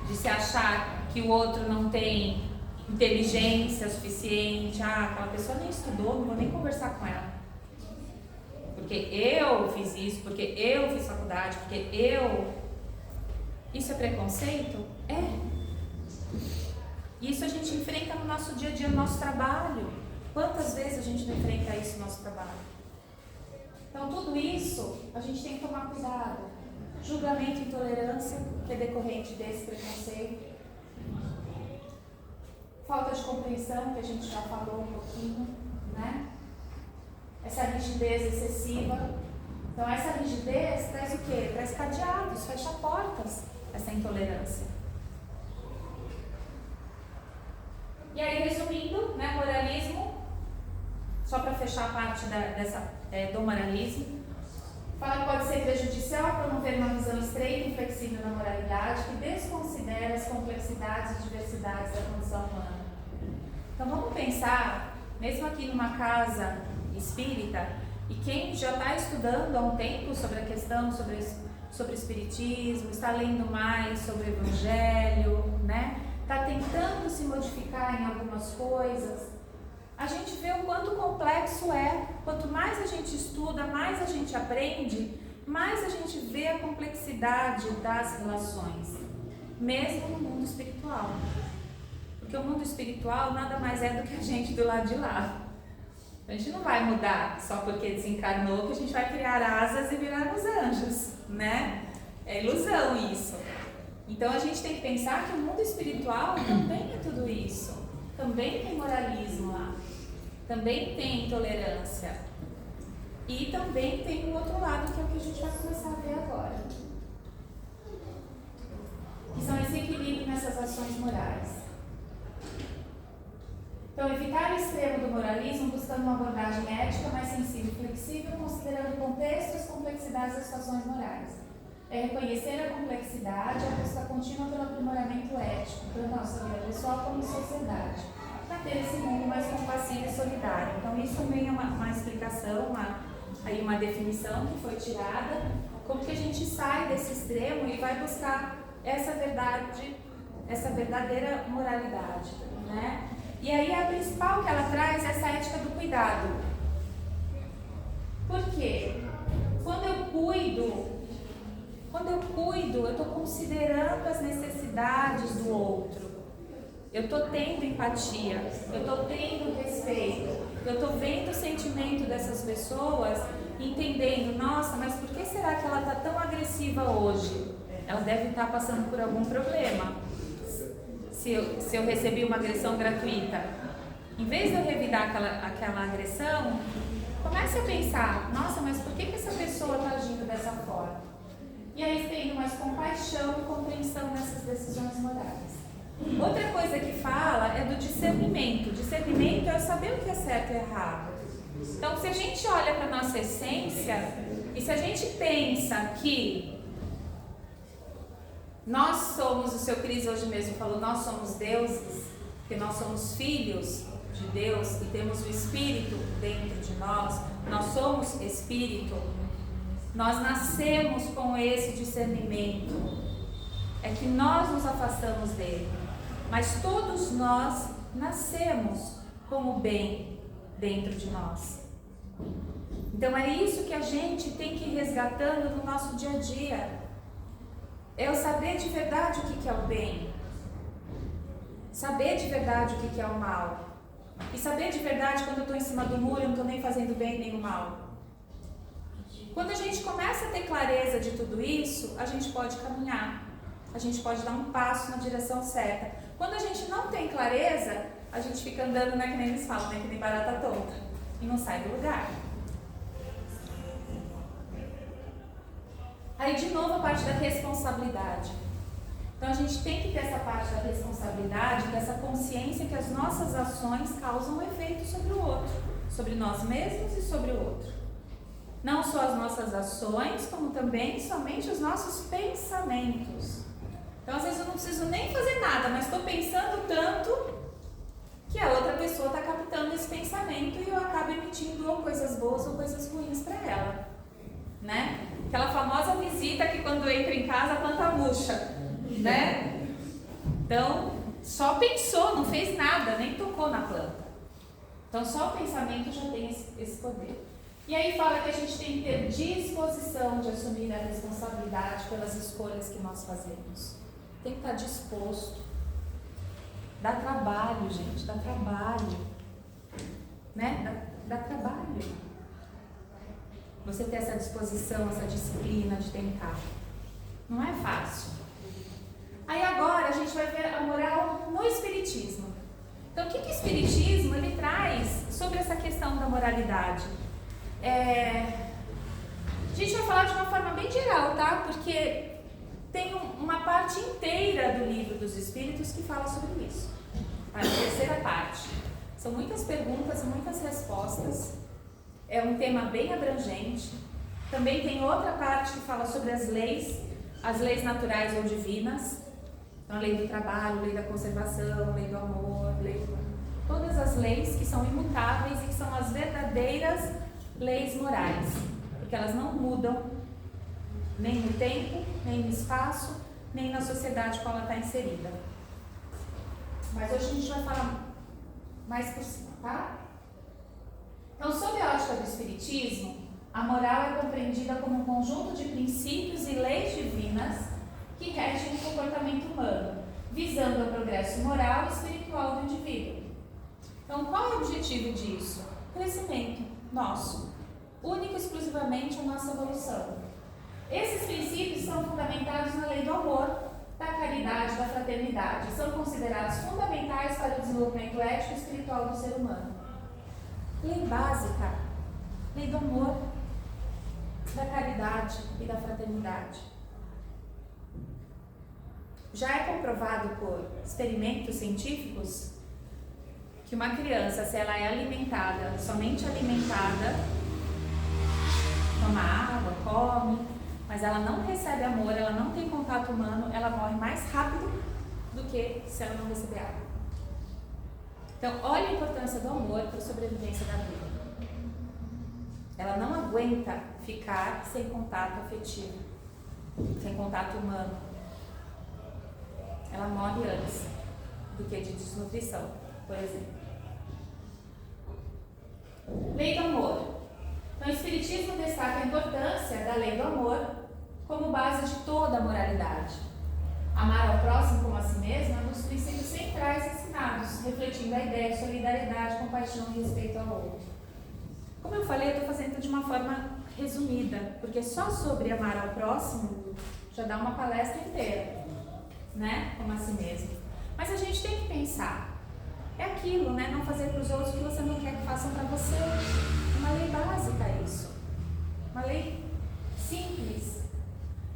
De se achar que o outro não tem inteligência suficiente. Ah, aquela pessoa nem estudou, não vou nem conversar com ela. Porque eu fiz isso, porque eu fiz faculdade, porque eu... Isso é preconceito? É. Isso a gente enfrenta no nosso dia a dia, no nosso trabalho. Quantas vezes a gente não enfrenta isso no nosso trabalho? Então tudo isso a gente tem que tomar cuidado. Julgamento e intolerância, que é decorrente desse preconceito. Falta de compreensão, que a gente já falou um pouquinho, né? Essa rigidez excessiva. Então essa rigidez traz o quê? Traz cadeados, fecha portas, essa intolerância. E aí, resumindo, né, moralismo, só para fechar a parte do moralismo, fala que pode ser prejudicial ao promover uma visão estreita e inflexível da moralidade que desconsidera as complexidades e diversidades da condição humana. Então vamos pensar, mesmo aqui numa casa espírita, e quem já está estudando há um tempo sobre a questão, sobre espiritismo, está lendo mais sobre o evangelho, né? Está tentando se modificar em algumas coisas, a gente vê o quanto complexo é. Quanto mais a gente estuda, mais a gente aprende, mais a gente vê a complexidade das relações, mesmo no mundo espiritual. Porque o mundo espiritual nada mais é do que a gente do lado de lá. A gente não vai mudar só porque desencarnou que a gente vai criar asas e virarmos anjos, né? É ilusão isso. Então a gente tem que pensar que o mundo espiritual também é tudo isso. Também tem moralismo lá. Também tem intolerância. E também tem o outro lado, que é o que a gente vai começar a ver agora. Que são esse equilíbrio nessas ações morais. Então, evitar o extremo do moralismo buscando uma abordagem ética mais sensível e flexível, considerando o contexto e as complexidades das situações morais. É reconhecer a complexidade, a busca contínua pelo aprimoramento ético, tanto na nossa vida pessoal como na sociedade, para ter esse mundo mais compassivo e solidário. Então, isso também é uma explicação, uma definição que foi tirada, como que a gente sai desse extremo e vai buscar essa verdade, essa verdadeira moralidade, né? E aí a principal que ela traz é essa ética do cuidado. Por quê? Quando eu cuido, eu estou considerando as necessidades do outro. Eu estou tendo empatia, eu estou tendo respeito, eu estou vendo o sentimento dessas pessoas, entendendo, nossa, mas por que será que ela está tão agressiva hoje? Ela deve estar passando por algum problema. Se eu recebi uma agressão gratuita, em vez de eu revidar aquela agressão, comece a pensar, nossa, mas por que essa pessoa está agindo dessa forma? E aí tendo mais compaixão e compreensão nessas decisões morais. Outra coisa que fala é do discernimento. Discernimento é saber o que é certo e errado. Então, se a gente olha para a nossa essência, e se a gente pensa que nós somos, o seu Cris hoje mesmo falou, nós somos deuses, que nós somos filhos de Deus e temos o Espírito dentro de nós, nós somos Espírito, nós nascemos com esse discernimento, é que nós nos afastamos dele, mas todos nós nascemos com o bem dentro de nós. Então é isso que a gente tem que ir resgatando no nosso dia a dia. É eu saber de verdade o que é o bem, saber de verdade o que é o mal, e saber de verdade quando eu estou em cima do muro eu não estou nem fazendo bem nem o mal. Quando a gente começa a ter clareza de tudo isso, a gente pode caminhar, a gente pode dar um passo na direção certa. Quando a gente não tem clareza, a gente fica andando, né, que nem eles falam, né, que nem barata tonta, e não sai do lugar. Aí, de novo, a parte da responsabilidade. Então, a gente tem que ter essa parte da responsabilidade, dessa consciência que as nossas ações causam efeito sobre o outro, sobre nós mesmos e sobre o outro. Não só as nossas ações, como também somente os nossos pensamentos. Então, às vezes, eu não preciso nem fazer nada, mas estou pensando tanto que a outra pessoa está captando esse pensamento e eu acabo emitindo ou coisas boas ou coisas ruins para ela, né? Aquela famosa visita que quando entra em casa a planta murcha, né? Então, só pensou, não fez nada, nem tocou na planta. Então só o pensamento já tem esse poder. E aí fala que a gente tem que ter disposição de assumir a responsabilidade pelas escolhas que nós fazemos. Tem que estar disposto. Dá trabalho, gente, dá trabalho. Né? Dá trabalho. Você ter essa disposição, essa disciplina de tentar. Não é fácil. Aí agora a gente vai ver a moral no Espiritismo. Então o que o Espiritismo ele traz sobre essa questão da moralidade? A gente vai falar de uma forma bem geral, tá? Porque tem uma parte inteira do Livro dos Espíritos que fala sobre isso. A terceira parte. São muitas perguntas e muitas respostas. É um tema bem abrangente. Também tem outra parte que fala sobre as leis naturais ou divinas. Então, a lei do trabalho, lei da conservação, lei do amor, todas as leis que são imutáveis e que são as verdadeiras leis morais, porque elas não mudam nem no tempo, nem no espaço, nem na sociedade com ela está inserida. Mas hoje a gente vai falar mais por cima, tá? Então, sob a ótica do Espiritismo, a moral é compreendida como um conjunto de princípios e leis divinas que regem o comportamento humano, visando o progresso moral e espiritual do indivíduo. Então, qual é o objetivo disso? Crescimento nosso, único e exclusivamente a nossa evolução. Esses princípios são fundamentados na lei do amor, da caridade, da fraternidade. São considerados fundamentais para o desenvolvimento ético e espiritual do ser humano. Lei básica, lei do amor, da caridade e da fraternidade. Já é comprovado por experimentos científicos que uma criança, se ela é alimentada, somente alimentada, toma água, come, mas ela não recebe amor, ela não tem contato humano, ela morre mais rápido do que se ela não receber água. Então, olha a importância do amor para a sobrevivência da vida. Ela não aguenta ficar sem contato afetivo, sem contato humano. Ela morre antes do que de desnutrição, por exemplo. Lei do amor. Então, o Espiritismo destaca a importância da lei do amor como base de toda a moralidade. Amar ao próximo como a si mesmo é um dos princípios centrais ensinados, refletindo a ideia de solidariedade, compaixão e respeito ao outro. Como eu falei, eu estou fazendo de uma forma resumida, porque só sobre amar ao próximo já dá uma palestra inteira, né? Como a si mesmo. Mas a gente tem que pensar. É aquilo, né? Não fazer para os outros o que você não quer que façam para você. É uma lei básica isso. Uma lei simples.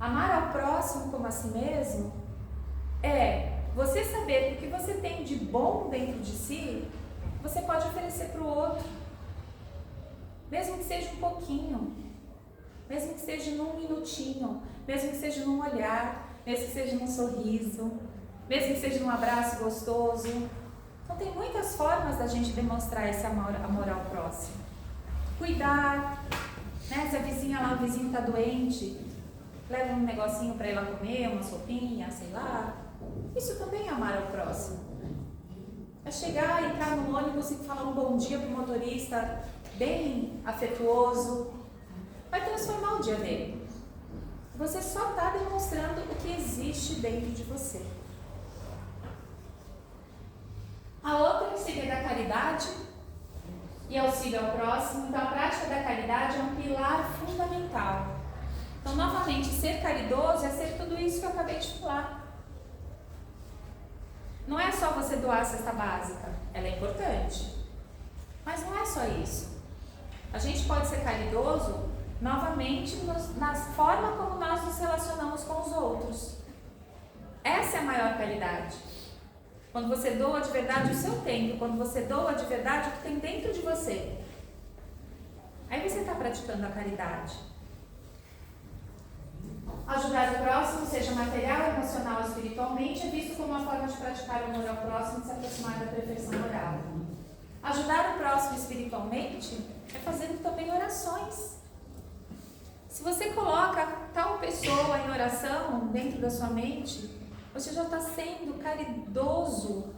Amar ao próximo como a si mesmo é você saber que o que você tem de bom dentro de si, você pode oferecer para o outro. Mesmo que seja um pouquinho. Mesmo que seja num minutinho. Mesmo que seja num olhar. Mesmo que seja num sorriso. Mesmo que seja num abraço gostoso. Então tem muitas formas da gente demonstrar esse amor ao próximo. Cuidar, né? Se a vizinha lá, o vizinho está doente, leva um negocinho para ela comer, uma sopinha, sei lá. Isso também é amar ao próximo. É chegar, entrar no ônibus e falar um bom dia para o motorista, bem afetuoso. Vai transformar o dia dele. Você só está demonstrando o que existe dentro de você. A outra seria da caridade e auxílio ao próximo. Então, a prática da caridade é um pilar fundamental. Então, novamente, ser caridoso é ser tudo isso que eu acabei de falar. Não é só você doar a cesta básica, ela é importante. Mas não é só isso. A gente pode ser caridoso, novamente, na forma como nós nos relacionamos com os outros. Essa é a maior caridade. Quando você doa de verdade o seu tempo, quando você doa de verdade o que tem dentro de você. Aí você está praticando a caridade. Ajudar o próximo, seja material, emocional ou espiritualmente, é visto como uma forma de praticar o amor ao próximo e se aproximar da perfeição moral. Ajudar o próximo espiritualmente é fazendo também orações. Se você coloca tal pessoa em oração dentro da sua mente, Você já está sendo caridoso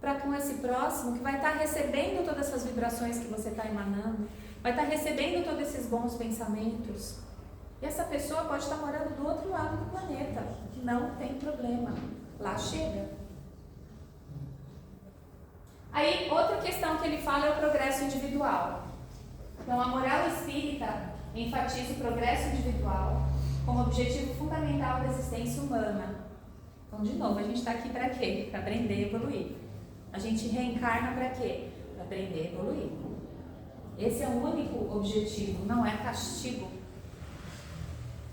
para com esse próximo, que vai estar recebendo todas essas vibrações que você está emanando, vai estar recebendo todos esses bons pensamentos. E essa pessoa pode estar morando do outro lado do planeta. Não tem problema. Lá chega. Aí, outra questão que ele fala é o progresso individual. Então, a moral espírita enfatiza o progresso individual como objetivo fundamental da existência humana. Então, de novo, a gente está aqui para quê? Para aprender e evoluir. A gente reencarna para quê? Para aprender e evoluir. Esse é o único objetivo, não é castigo.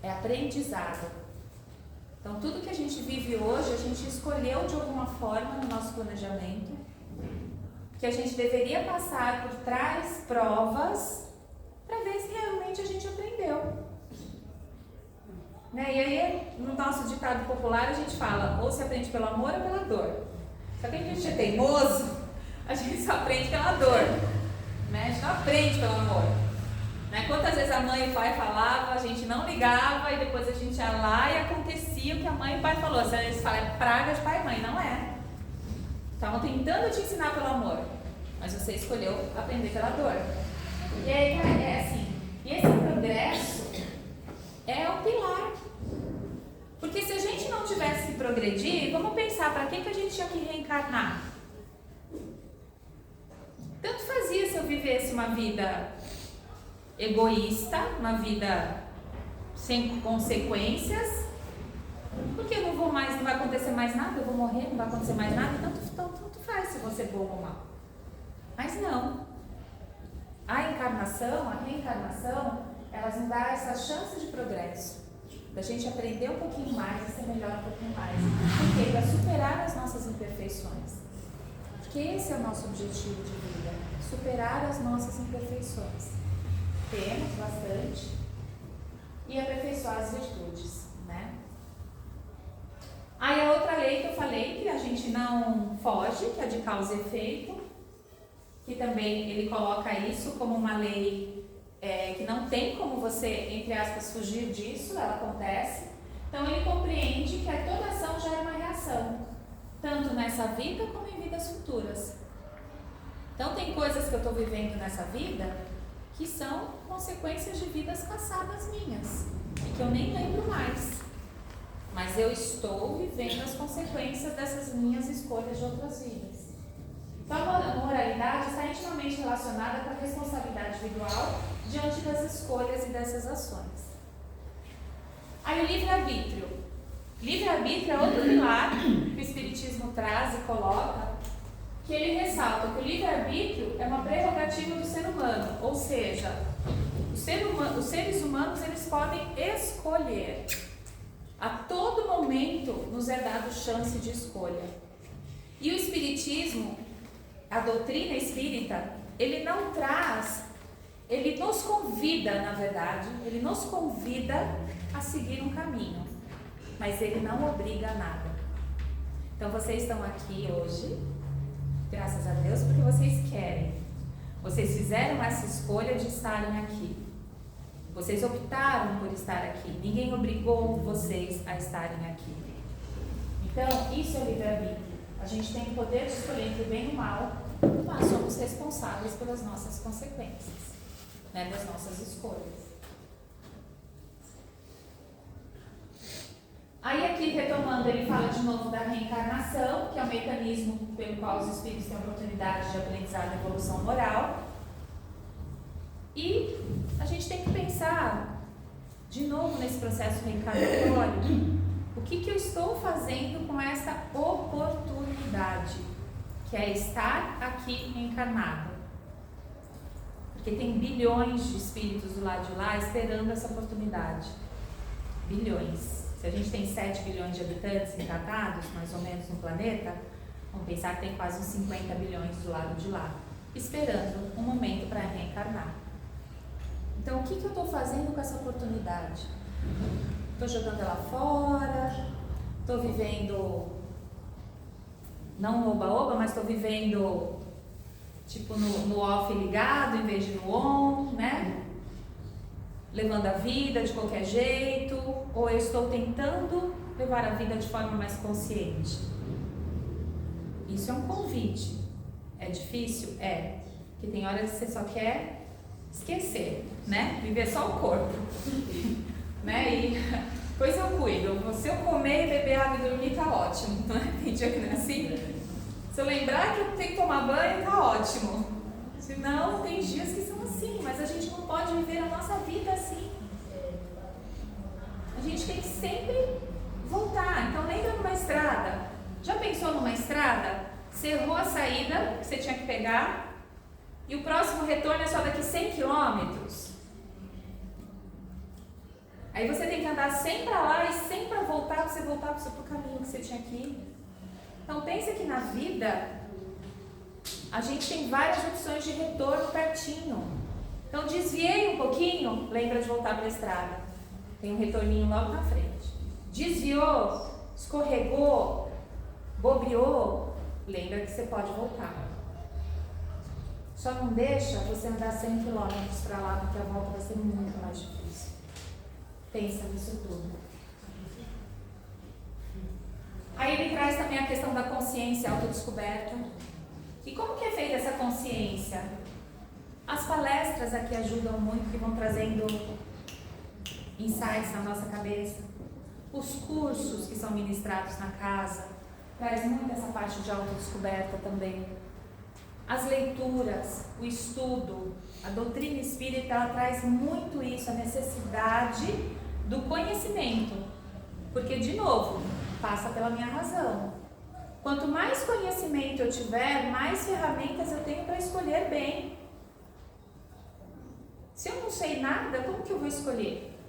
É aprendizado. Então, tudo que a gente vive hoje, a gente escolheu de alguma forma no nosso planejamento que a gente deveria passar por trás provas para ver se realmente a gente aprendeu. Né? E aí, no nosso ditado popular, a gente fala, ou se aprende pelo amor ou pela dor. Só que a gente é teimoso, a gente só aprende pela dor. Né? A gente não aprende pelo amor. Né? Quantas vezes a mãe e o pai falavam, a gente não ligava e depois a gente ia lá e acontecia o que a mãe e o pai falou. Eles falam, é praga de pai e mãe, não é. Estavam tentando te ensinar pelo amor, mas você escolheu aprender pela dor. E aí, é assim, e esse progresso é o pilar. Porque se a gente não tivesse que progredir, vamos pensar, para que a gente tinha que reencarnar? Tanto fazia se eu vivesse uma vida egoísta, uma vida sem consequências, porque eu não vou mais, não vai acontecer mais nada, eu vou morrer, não vai acontecer mais nada, tanto faz se você for bom ou mal. Mas não. A encarnação, a reencarnação, elas nos dão essa chance de progresso, da gente aprender um pouquinho mais e ser melhor um pouquinho mais. Por quê? Para superar as nossas imperfeições. Porque esse é o nosso objetivo de vida, superar as nossas imperfeições. Temos bastante. E aperfeiçoar as virtudes, né? Aí a outra lei que eu falei, que a gente não foge, que é de causa e efeito, que também ele coloca isso como uma lei que não tem como você, entre aspas, fugir disso, ela acontece. Então ele compreende que toda ação gera uma reação, tanto nessa vida como em vidas futuras. Então tem coisas que eu estou vivendo nessa vida que são consequências de vidas passadas minhas, e que eu nem lembro mais. Mas eu estou vivendo as consequências dessas minhas escolhas de outras vidas. Então a moralidade está intimamente relacionada com a responsabilidade individual diante das escolhas e dessas ações. Aí o livre-arbítrio. Livre-arbítrio é outro pilar que o Espiritismo traz e coloca, que ele ressalta que o livre-arbítrio é uma prerrogativa do ser humano, ou seja, os seres humanos eles podem escolher. A todo momento nos é dado chance de escolha. E o Espiritismo, a doutrina espírita, ele não traz, ele nos convida, na verdade, ele nos convida a seguir um caminho, mas ele não obriga a nada. Então vocês estão aqui hoje, graças a Deus, porque vocês querem. Vocês fizeram essa escolha de estarem aqui. Vocês optaram por estar aqui. Ninguém obrigou vocês a estarem aqui. Então, isso é livre-arbítrio. A gente tem o poder de escolher entre o bem e o mal, mas somos responsáveis pelas nossas consequências, né, das nossas escolhas. Aí aqui, retomando, ele fala de novo da reencarnação, que é o mecanismo pelo qual os espíritos têm a oportunidade de aprendizado e evolução moral. E a gente tem que pensar, de novo, nesse processo reencarnatório, o que eu estou fazendo com essa oportunidade, que é estar aqui encarnado. Porque tem bilhões de espíritos do lado de lá esperando essa oportunidade. Bilhões. Se a gente tem 7 bilhões de habitantes encarnados, mais ou menos, no planeta, vamos pensar que tem quase uns 50 bilhões do lado de lá, esperando um momento para reencarnar. Então, o que eu estou fazendo com essa oportunidade? Estou jogando ela fora? Estou vivendo, não no oba-oba, mas estou vivendo tipo no off ligado em vez de no on, né? Levando a vida de qualquer jeito? Ou eu estou tentando levar a vida de forma mais consciente? Isso é um convite. É difícil? É. Porque tem horas que você só quer esquecer, né? Viver só o corpo. Né? E depois eu cuido. Se eu comer, beber água e dormir, tá ótimo. Não é? Tem dia que não é assim? Se eu lembrar que eu tenho que tomar banho, tá ótimo. Se não, tem dias que são assim. Mas a gente não pode viver a nossa vida assim. A gente tem que sempre voltar. Então lembra numa estrada. Já pensou numa estrada? Você errou a saída que você tinha que pegar e o próximo retorno é só daqui 100 quilômetros. Aí você tem que andar 100 para lá e 100 para voltar, para você voltar para o caminho que você tinha que ir. Então pensa que na vida a gente tem várias opções de retorno pertinho. Então desviei um pouquinho, lembra de voltar para a estrada. Tem um retorninho logo na frente. Desviou, escorregou, bobeou, lembra que você pode voltar. Só não deixa você andar 100 quilômetros para lá, porque a volta vai ser muito mais difícil. Pensa nisso tudo. Aí ele traz também a questão da consciência, autodescoberta. E como que é feita essa consciência? As palestras aqui ajudam muito, que vão trazendo insights na nossa cabeça. Os cursos que são ministrados na casa traz muito essa parte de autodescoberta também. As leituras, o estudo, a doutrina espírita, ela traz muito isso, a necessidade do conhecimento. Porque, de novo, passa pela minha razão. Quanto mais conhecimento eu tiver, mais ferramentas eu tenho para escolher bem. Se eu não sei nada, como que eu vou escolher?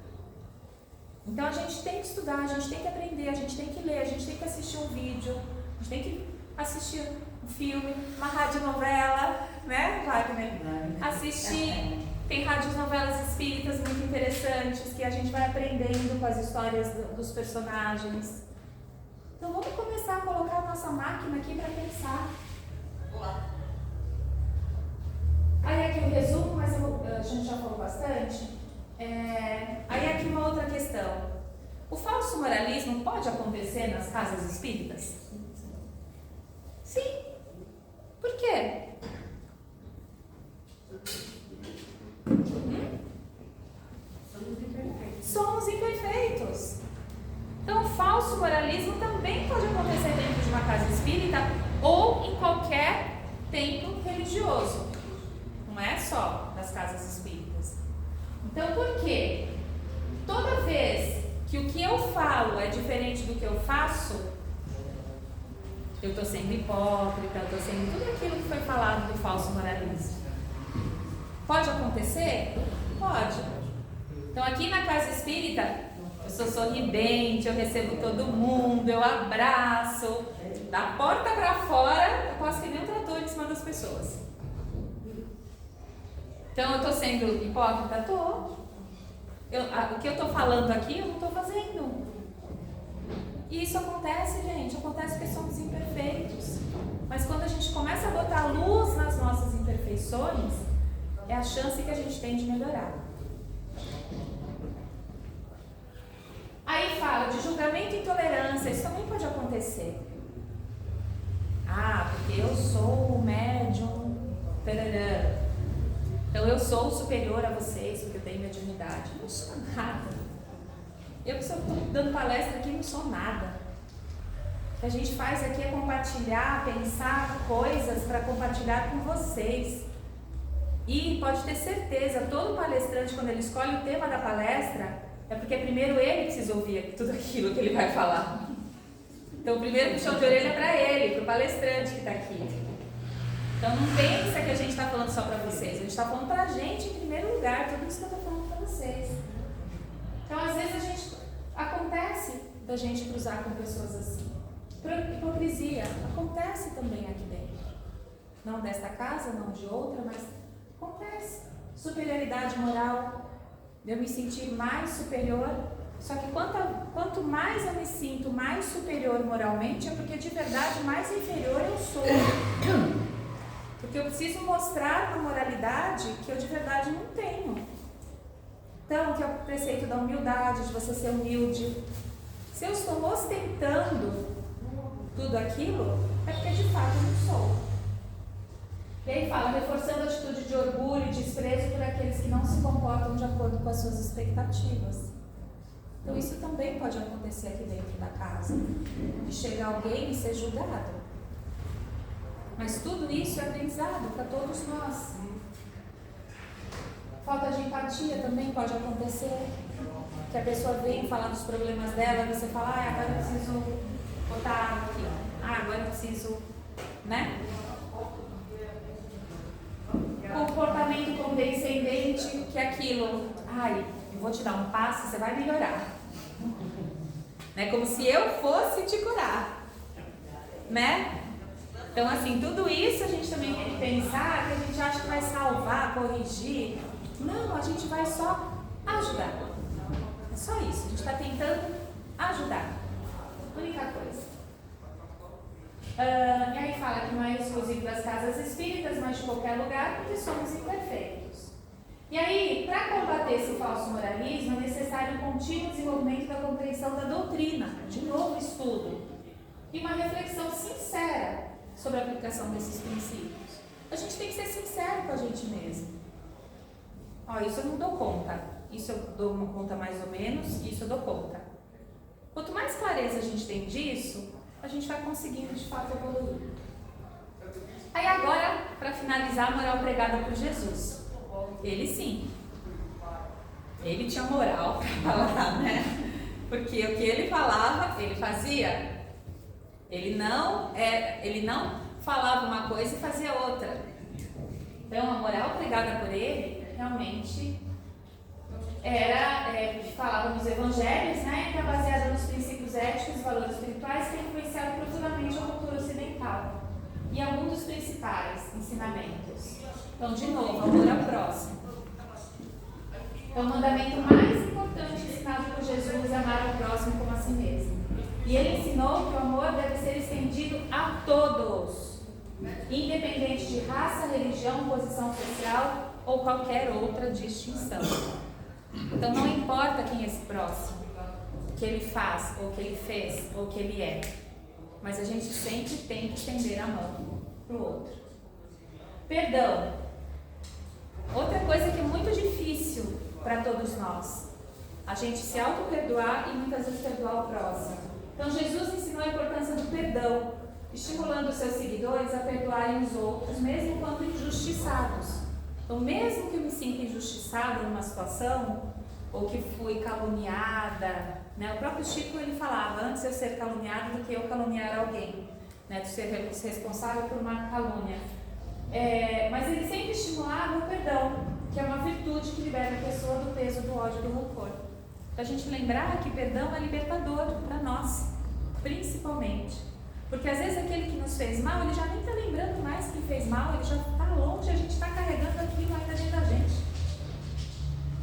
Então a gente tem que estudar, a gente tem que aprender, a gente tem que ler, a gente tem que assistir um vídeo, a gente tem que assistir um filme, uma radionovela, né, Wagner? Assistir, tem radionovelas espíritas muito interessantes que a gente vai aprendendo com as histórias dos personagens. Então vamos começar a colocar a nossa máquina aqui para pensar. Aí aqui o resumo, mas a gente já falou bastante. Aí aqui uma outra questão. O falso moralismo pode acontecer nas casas espíritas? Sim. Por quê? Somos imperfeitos. Então o falso moralismo também pode acontecer dentro de uma casa espírita ou em qualquer templo religioso. Não é só nas casas espíritas. Então por quê? Toda vez que o que eu falo é diferente do que eu faço, eu estou sendo hipócrita, eu estou sendo tudo aquilo que foi falado do falso moralismo. Pode acontecer? Pode. Então aqui na casa espírita, eu sou sorridente, eu recebo todo mundo, eu abraço, da porta para fora, eu posso que nem um trator em cima das pessoas. Então eu estou sendo hipócrita? Estou. O que eu estou falando aqui, eu não estou fazendo. E isso acontece, gente, acontece porque somos imperfeitos. Mas quando a gente começa a botar luz nas nossas imperfeições, é a chance que a gente tem de melhorar. Aí fala de julgamento e intolerância, isso também pode acontecer. Porque eu sou o médium, tarará. Então eu sou superior a vocês, porque eu tenho mediunidade. Não sou nada. Eu que estou dando palestra aqui não sou nada. O que a gente faz aqui é compartilhar, pensar coisas para compartilhar com vocês. E pode ter certeza, todo palestrante, quando ele escolhe o tema da palestra, é porque primeiro ele precisa ouvir tudo aquilo que ele vai falar. Então, o primeiro puxão de orelha é para ele, para o palestrante que está aqui. Então, não pensa que a gente está falando só para vocês. A gente está falando para a gente em primeiro lugar, tudo isso que eu estou falando para vocês. Então, às vezes, acontece da gente cruzar com pessoas assim. Hipocrisia acontece também aqui dentro. Não desta casa, não de outra, mas acontece. Superioridade moral, eu me sentir mais superior. Só que quanto mais eu me sinto mais superior moralmente, é porque de verdade mais inferior eu sou. Porque eu preciso mostrar para a moralidade que eu de verdade não tenho. Então, que é o preceito da humildade, de você ser humilde, Se eu estou ostentando tudo aquilo, é porque de fato eu não sou. E aí fala, reforçando a atitude de orgulho e desprezo por aqueles que não se comportam de acordo com as suas expectativas. Então isso também pode acontecer aqui dentro da casa. De chegar alguém e ser julgado. Mas tudo isso é aprendizado para todos nós. Falta de empatia também pode acontecer. Que a pessoa vem falar dos problemas dela e você fala, agora eu preciso botar água aqui. Agora eu preciso, né? Comportamento condescendente, que é aquilo, eu vou te dar um passo, você vai melhorar. Né? Como se eu fosse te curar. Né? Então, assim, tudo isso a gente também tem que pensar que a gente acha que vai salvar, corrigir. Não, a gente vai só ajudar. É só isso, a gente está tentando ajudar. Única coisa. E aí fala que não é exclusivo das casas espíritas, mas de qualquer lugar, porque somos imperfeitos. E aí, para combater esse falso moralismo, é necessário um contínuo desenvolvimento da compreensão da doutrina, de novo estudo, e uma reflexão sincera sobre a aplicação desses princípios. A gente tem que ser sincero com a gente mesmo. Isso eu não dou conta, isso eu dou uma conta mais ou menos, isso eu dou conta. Quanto mais clareza a gente tem disso, a gente vai conseguindo de fato evoluir. Aí agora, para finalizar, a moral pregada por Jesus. Ele sim. Ele tinha moral para falar, né? Porque o que ele falava, ele fazia. Ele não falava uma coisa e fazia outra. Então a moral pregada por ele realmente era, falava nos evangelhos, né, que é baseada nos princípios éticos e valores espirituais que tem influenciado profundamente a cultura ocidental. E alguns dos principais ensinamentos. Então, de novo, amor ao próximo. Então, o mandamento mais importante ensinado por Jesus é amar ao próximo como a si mesmo. E ele ensinou que o amor deve ser estendido a todos, independente de raça, religião, posição social ou qualquer outra distinção. Então não importa quem é esse próximo, o que ele faz, ou o que ele fez, ou o que ele é, mas a gente sempre tem que estender a mão para o outro. Perdão. Outra coisa que é muito difícil para todos nós, a gente se auto-perdoar e muitas vezes perdoar o próximo. Então Jesus ensinou a importância do perdão, estimulando os seus seguidores a perdoarem os outros, mesmo quando injustiçados. Então, mesmo que eu me sinta injustiçada numa situação, ou que fui caluniada, né? O próprio Chico, ele falava, antes eu ser caluniado do que eu caluniar alguém, né? De ser responsável por uma calúnia. Mas ele sempre estimulava o perdão, que é uma virtude que liberta a pessoa do peso do ódio e do rancor. Para a gente lembrar que perdão é libertador para nós, principalmente. Porque às vezes aquele que nos fez mal, ele já nem está lembrando mais que fez mal, ele já está longe, a gente está carregando aquilo ainda dentro da gente.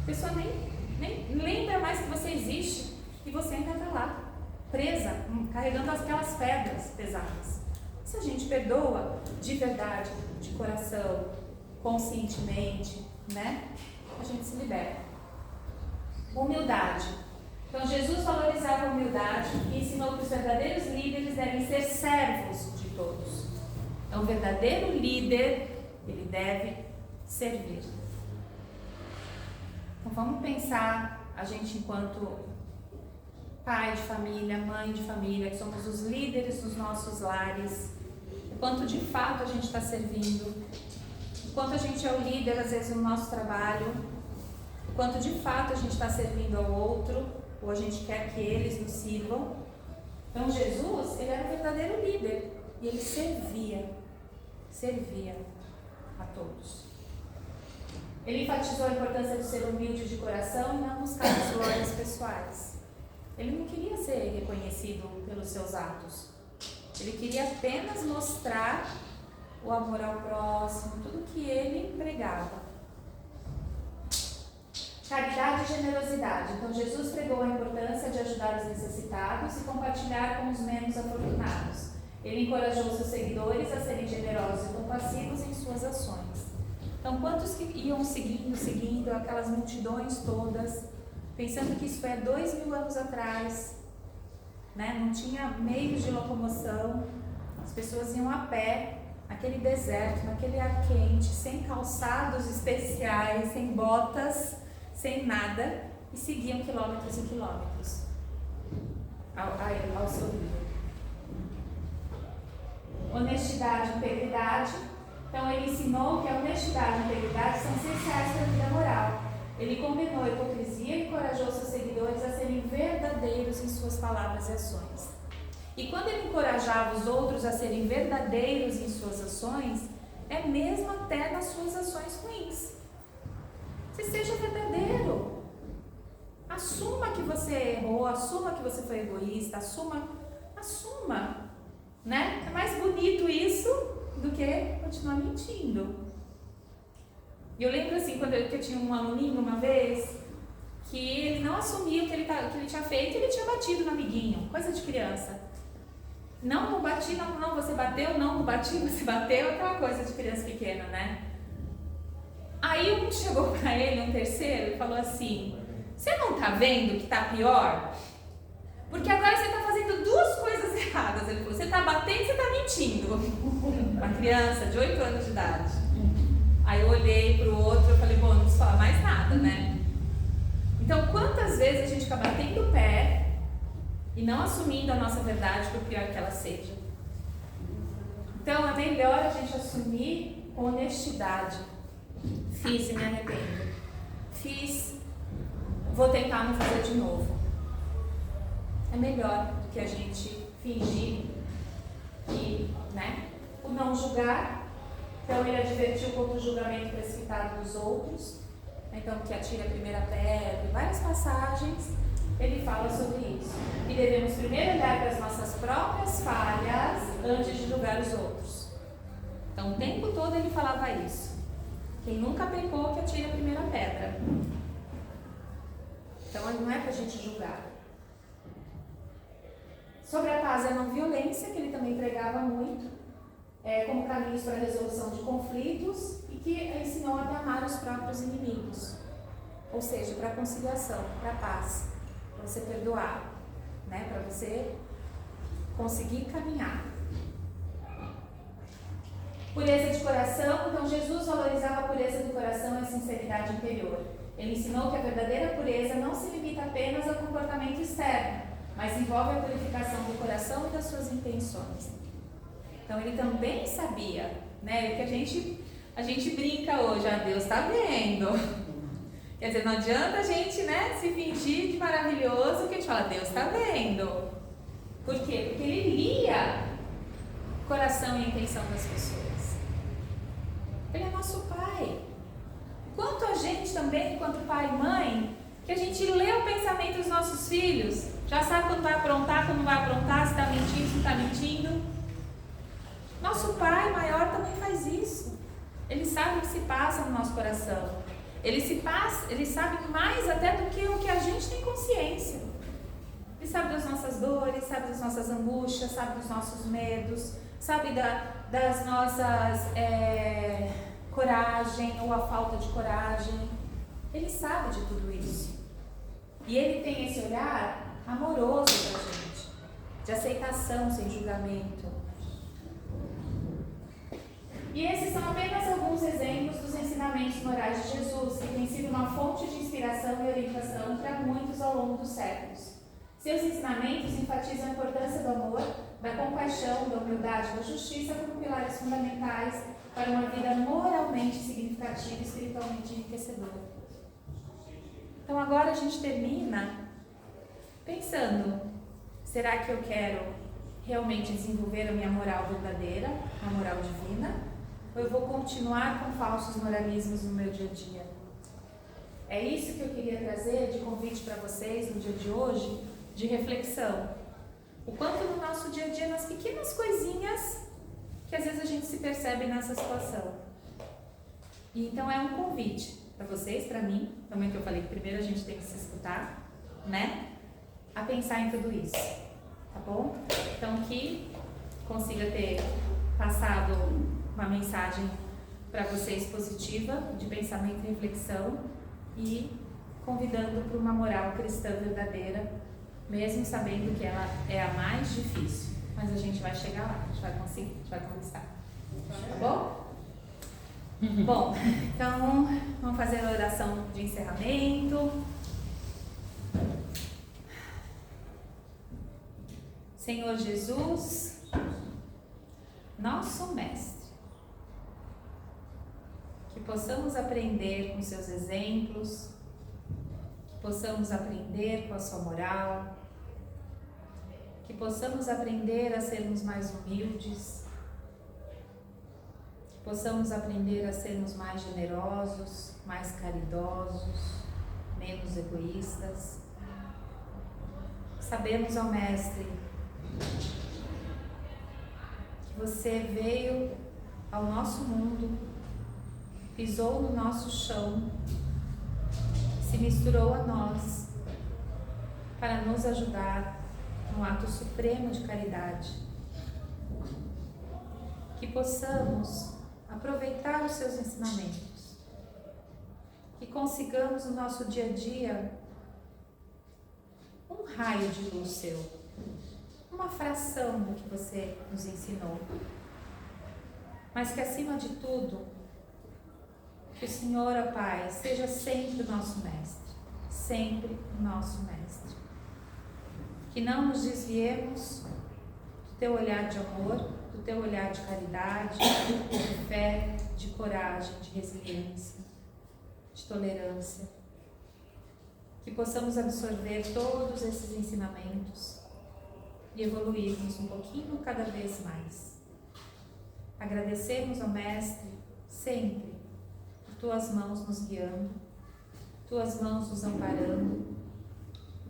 A pessoa nem lembra mais que você existe e você ainda está lá, presa, carregando aquelas pedras pesadas. Se a gente perdoa de verdade, de coração, conscientemente, né? A gente se liberta. Humildade. Então Jesus valorizava a humildade e ensinou que os verdadeiros líderes devem ser servos de todos. Então o verdadeiro líder, ele deve servir. Então vamos pensar, a gente enquanto pai de família, mãe de família, que somos os líderes dos nossos lares, o quanto de fato a gente está servindo, o quanto a gente é o líder às vezes no nosso trabalho, o quanto de fato a gente está servindo ao outro, ou a gente quer que eles nos sirvam. Então Jesus, ele era o verdadeiro líder e ele servia a todos. Ele enfatizou a importância de ser humilde de coração e não buscar as glórias pessoais. Ele não queria ser reconhecido pelos seus atos. Ele queria apenas mostrar o amor ao próximo, tudo que ele pregava. Caridade e generosidade. Então Jesus pregou a importância de ajudar os necessitados e compartilhar com os menos afortunados. Ele encorajou seus seguidores a serem generosos e compassivos em suas ações. Então quantos que iam seguindo aquelas multidões todas, pensando que isso é 2000 anos atrás, né? Não tinha meios de locomoção, as pessoas iam a pé, naquele deserto, naquele ar quente, sem calçados especiais, sem botas, sem nada, e seguiam quilômetros e quilômetros ao seu líder. Honestidade e integridade. Então ele ensinou que a honestidade e a integridade são essenciais para a vida moral. Ele condenou a hipocrisia e encorajou seus seguidores a serem verdadeiros em suas palavras e ações. E quando ele encorajava os outros a serem verdadeiros em suas ações, é mesmo até nas suas ações ruins. Você seja verdadeiro. Assuma que você errou, assuma que você foi egoísta, assuma, né? É mais bonito isso do que continuar mentindo. E eu lembro assim, quando eu tinha um aluninho uma vez, que ele não assumia o que ele tinha feito, ele tinha batido no amiguinho, coisa de criança. Não bati, não, você bateu, não bati, você bateu, aquela coisa de criança pequena, né? Aí um chegou pra ele, um terceiro, e falou assim: você não tá vendo que tá pior? Porque agora você tá fazendo duas coisas erradas. Ele falou: você tá batendo e você tá mentindo. Uma criança de 8 anos de idade. Aí eu olhei pro outro e falei: bom, não preciso falar mais nada, né? Então, quantas vezes a gente fica batendo o pé e não assumindo a nossa verdade, por pior que ela seja? Então, é melhor a gente assumir com honestidade. Fiz e me arrependo. Fiz, vou tentar não fazer de novo. É melhor do que a gente fingir que, né? O não julgar. Então, ele advertiu contra o julgamento precipitado dos outros. Então, que atira a primeira pedra, em várias passagens, ele fala sobre isso. E devemos primeiro olhar para as nossas próprias falhas antes de julgar os outros. Então, o tempo todo ele falava isso. Quem nunca pecou, que atire a primeira pedra. Então, não é para a gente julgar. Sobre a paz e a não violência, que ele também pregava muito, como caminhos para a resolução de conflitos, e que ensinou a amar os próprios inimigos. Ou seja, para a conciliação, para a paz, para você perdoar, né? Para você conseguir caminhar. Pureza de coração. Então Jesus valorizava a pureza do coração e a sinceridade interior. Ele ensinou que a verdadeira pureza não se limita apenas ao comportamento externo, mas envolve a purificação do coração e das suas intenções. Então ele também sabia, né? Que a gente brinca hoje: Deus está vendo. Quer dizer, não adianta a gente, né, se fingir de maravilhoso, que a gente fala: Deus está vendo. Por quê? Porque ele lia o coração e a intenção das pessoas. Ele é nosso Pai. Quanto a gente também, enquanto pai e mãe, que a gente lê o pensamento dos nossos filhos, já sabe quando vai aprontar, quando não vai aprontar, se está mentindo, se não está mentindo. Nosso Pai maior também faz isso. Ele sabe o que se passa no nosso coração. Ele sabe mais até do que o que a gente tem consciência. Ele sabe das nossas dores, sabe das nossas angústias, sabe dos nossos medos, sabe das nossas coragem ou a falta de coragem. Ele sabe de tudo isso. E ele tem esse olhar amoroso pra gente, de aceitação sem julgamento. E esses são apenas alguns exemplos dos ensinamentos morais de Jesus, que têm sido uma fonte de inspiração e orientação para muitos ao longo dos séculos. Seus ensinamentos enfatizam a importância do amor, da compaixão, da humildade e da justiça como pilares fundamentais para uma vida moralmente significativa e espiritualmente enriquecedora. Então agora a gente termina pensando: será que eu quero realmente desenvolver a minha moral verdadeira, a moral divina? Ou eu vou continuar com falsos moralismos no meu dia a dia? É isso que eu queria trazer de convite para vocês no dia de hoje, de reflexão. O quanto no nosso dia a dia, nas pequenas coisinhas, que às vezes a gente se percebe nessa situação. E então é um convite para vocês, para mim, também, que eu falei que primeiro a gente tem que se escutar, né? A pensar em tudo isso, tá bom? Então que consiga ter passado uma mensagem para vocês positiva, de pensamento e reflexão, e convidando para uma moral cristã verdadeira mesmo sabendo que ela é a mais difícil, mas a gente vai chegar lá, a gente vai conseguir, a gente vai conquistar. Tá bom? Bom, então vamos fazer a oração de encerramento. Senhor Jesus, nosso Mestre, que possamos aprender com seus exemplos, que possamos aprender com a sua moral, que possamos aprender a sermos mais humildes, que possamos aprender a sermos mais generosos, mais caridosos, menos egoístas. Sabemos, ó Mestre, que você veio ao nosso mundo, pisou no nosso chão, se misturou a nós para nos ajudar no ato supremo de caridade. Que possamos aproveitar os seus ensinamentos, que consigamos no nosso dia a dia um raio de luz seu, uma fração do que você nos ensinou, mas que acima de tudo, que o Senhor, ó Pai, seja sempre o nosso Mestre, sempre o nosso Mestre. Que não nos desviemos do teu olhar de amor, do teu olhar de caridade, de fé, de coragem, de resiliência, de tolerância. Que possamos absorver todos esses ensinamentos e evoluirmos um pouquinho cada vez mais. Agradecemos ao Mestre sempre por tuas mãos nos guiando, tuas mãos nos amparando,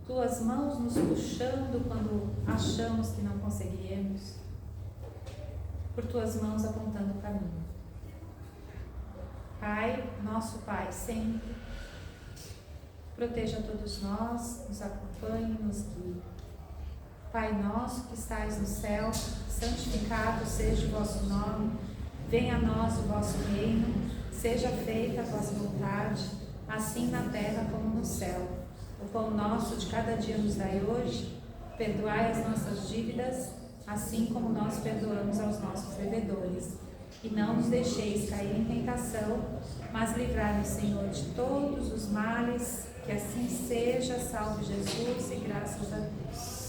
tuas mãos nos puxando quando achamos que não conseguiremos, por tuas mãos apontando o caminho. Pai, nosso Pai sempre, proteja todos nós, nos acompanhe, nos guie. Pai nosso que estais no céu, santificado seja o vosso nome, venha a nós o vosso reino, seja feita a vossa vontade, assim na terra como no céu. O pão nosso de cada dia nos dai hoje, perdoai as nossas dívidas, assim como nós perdoamos aos nossos devedores. E não nos deixeis cair em tentação, mas livrai-nos, Senhor, de todos os males, que assim seja, salve Jesus e graças a Deus.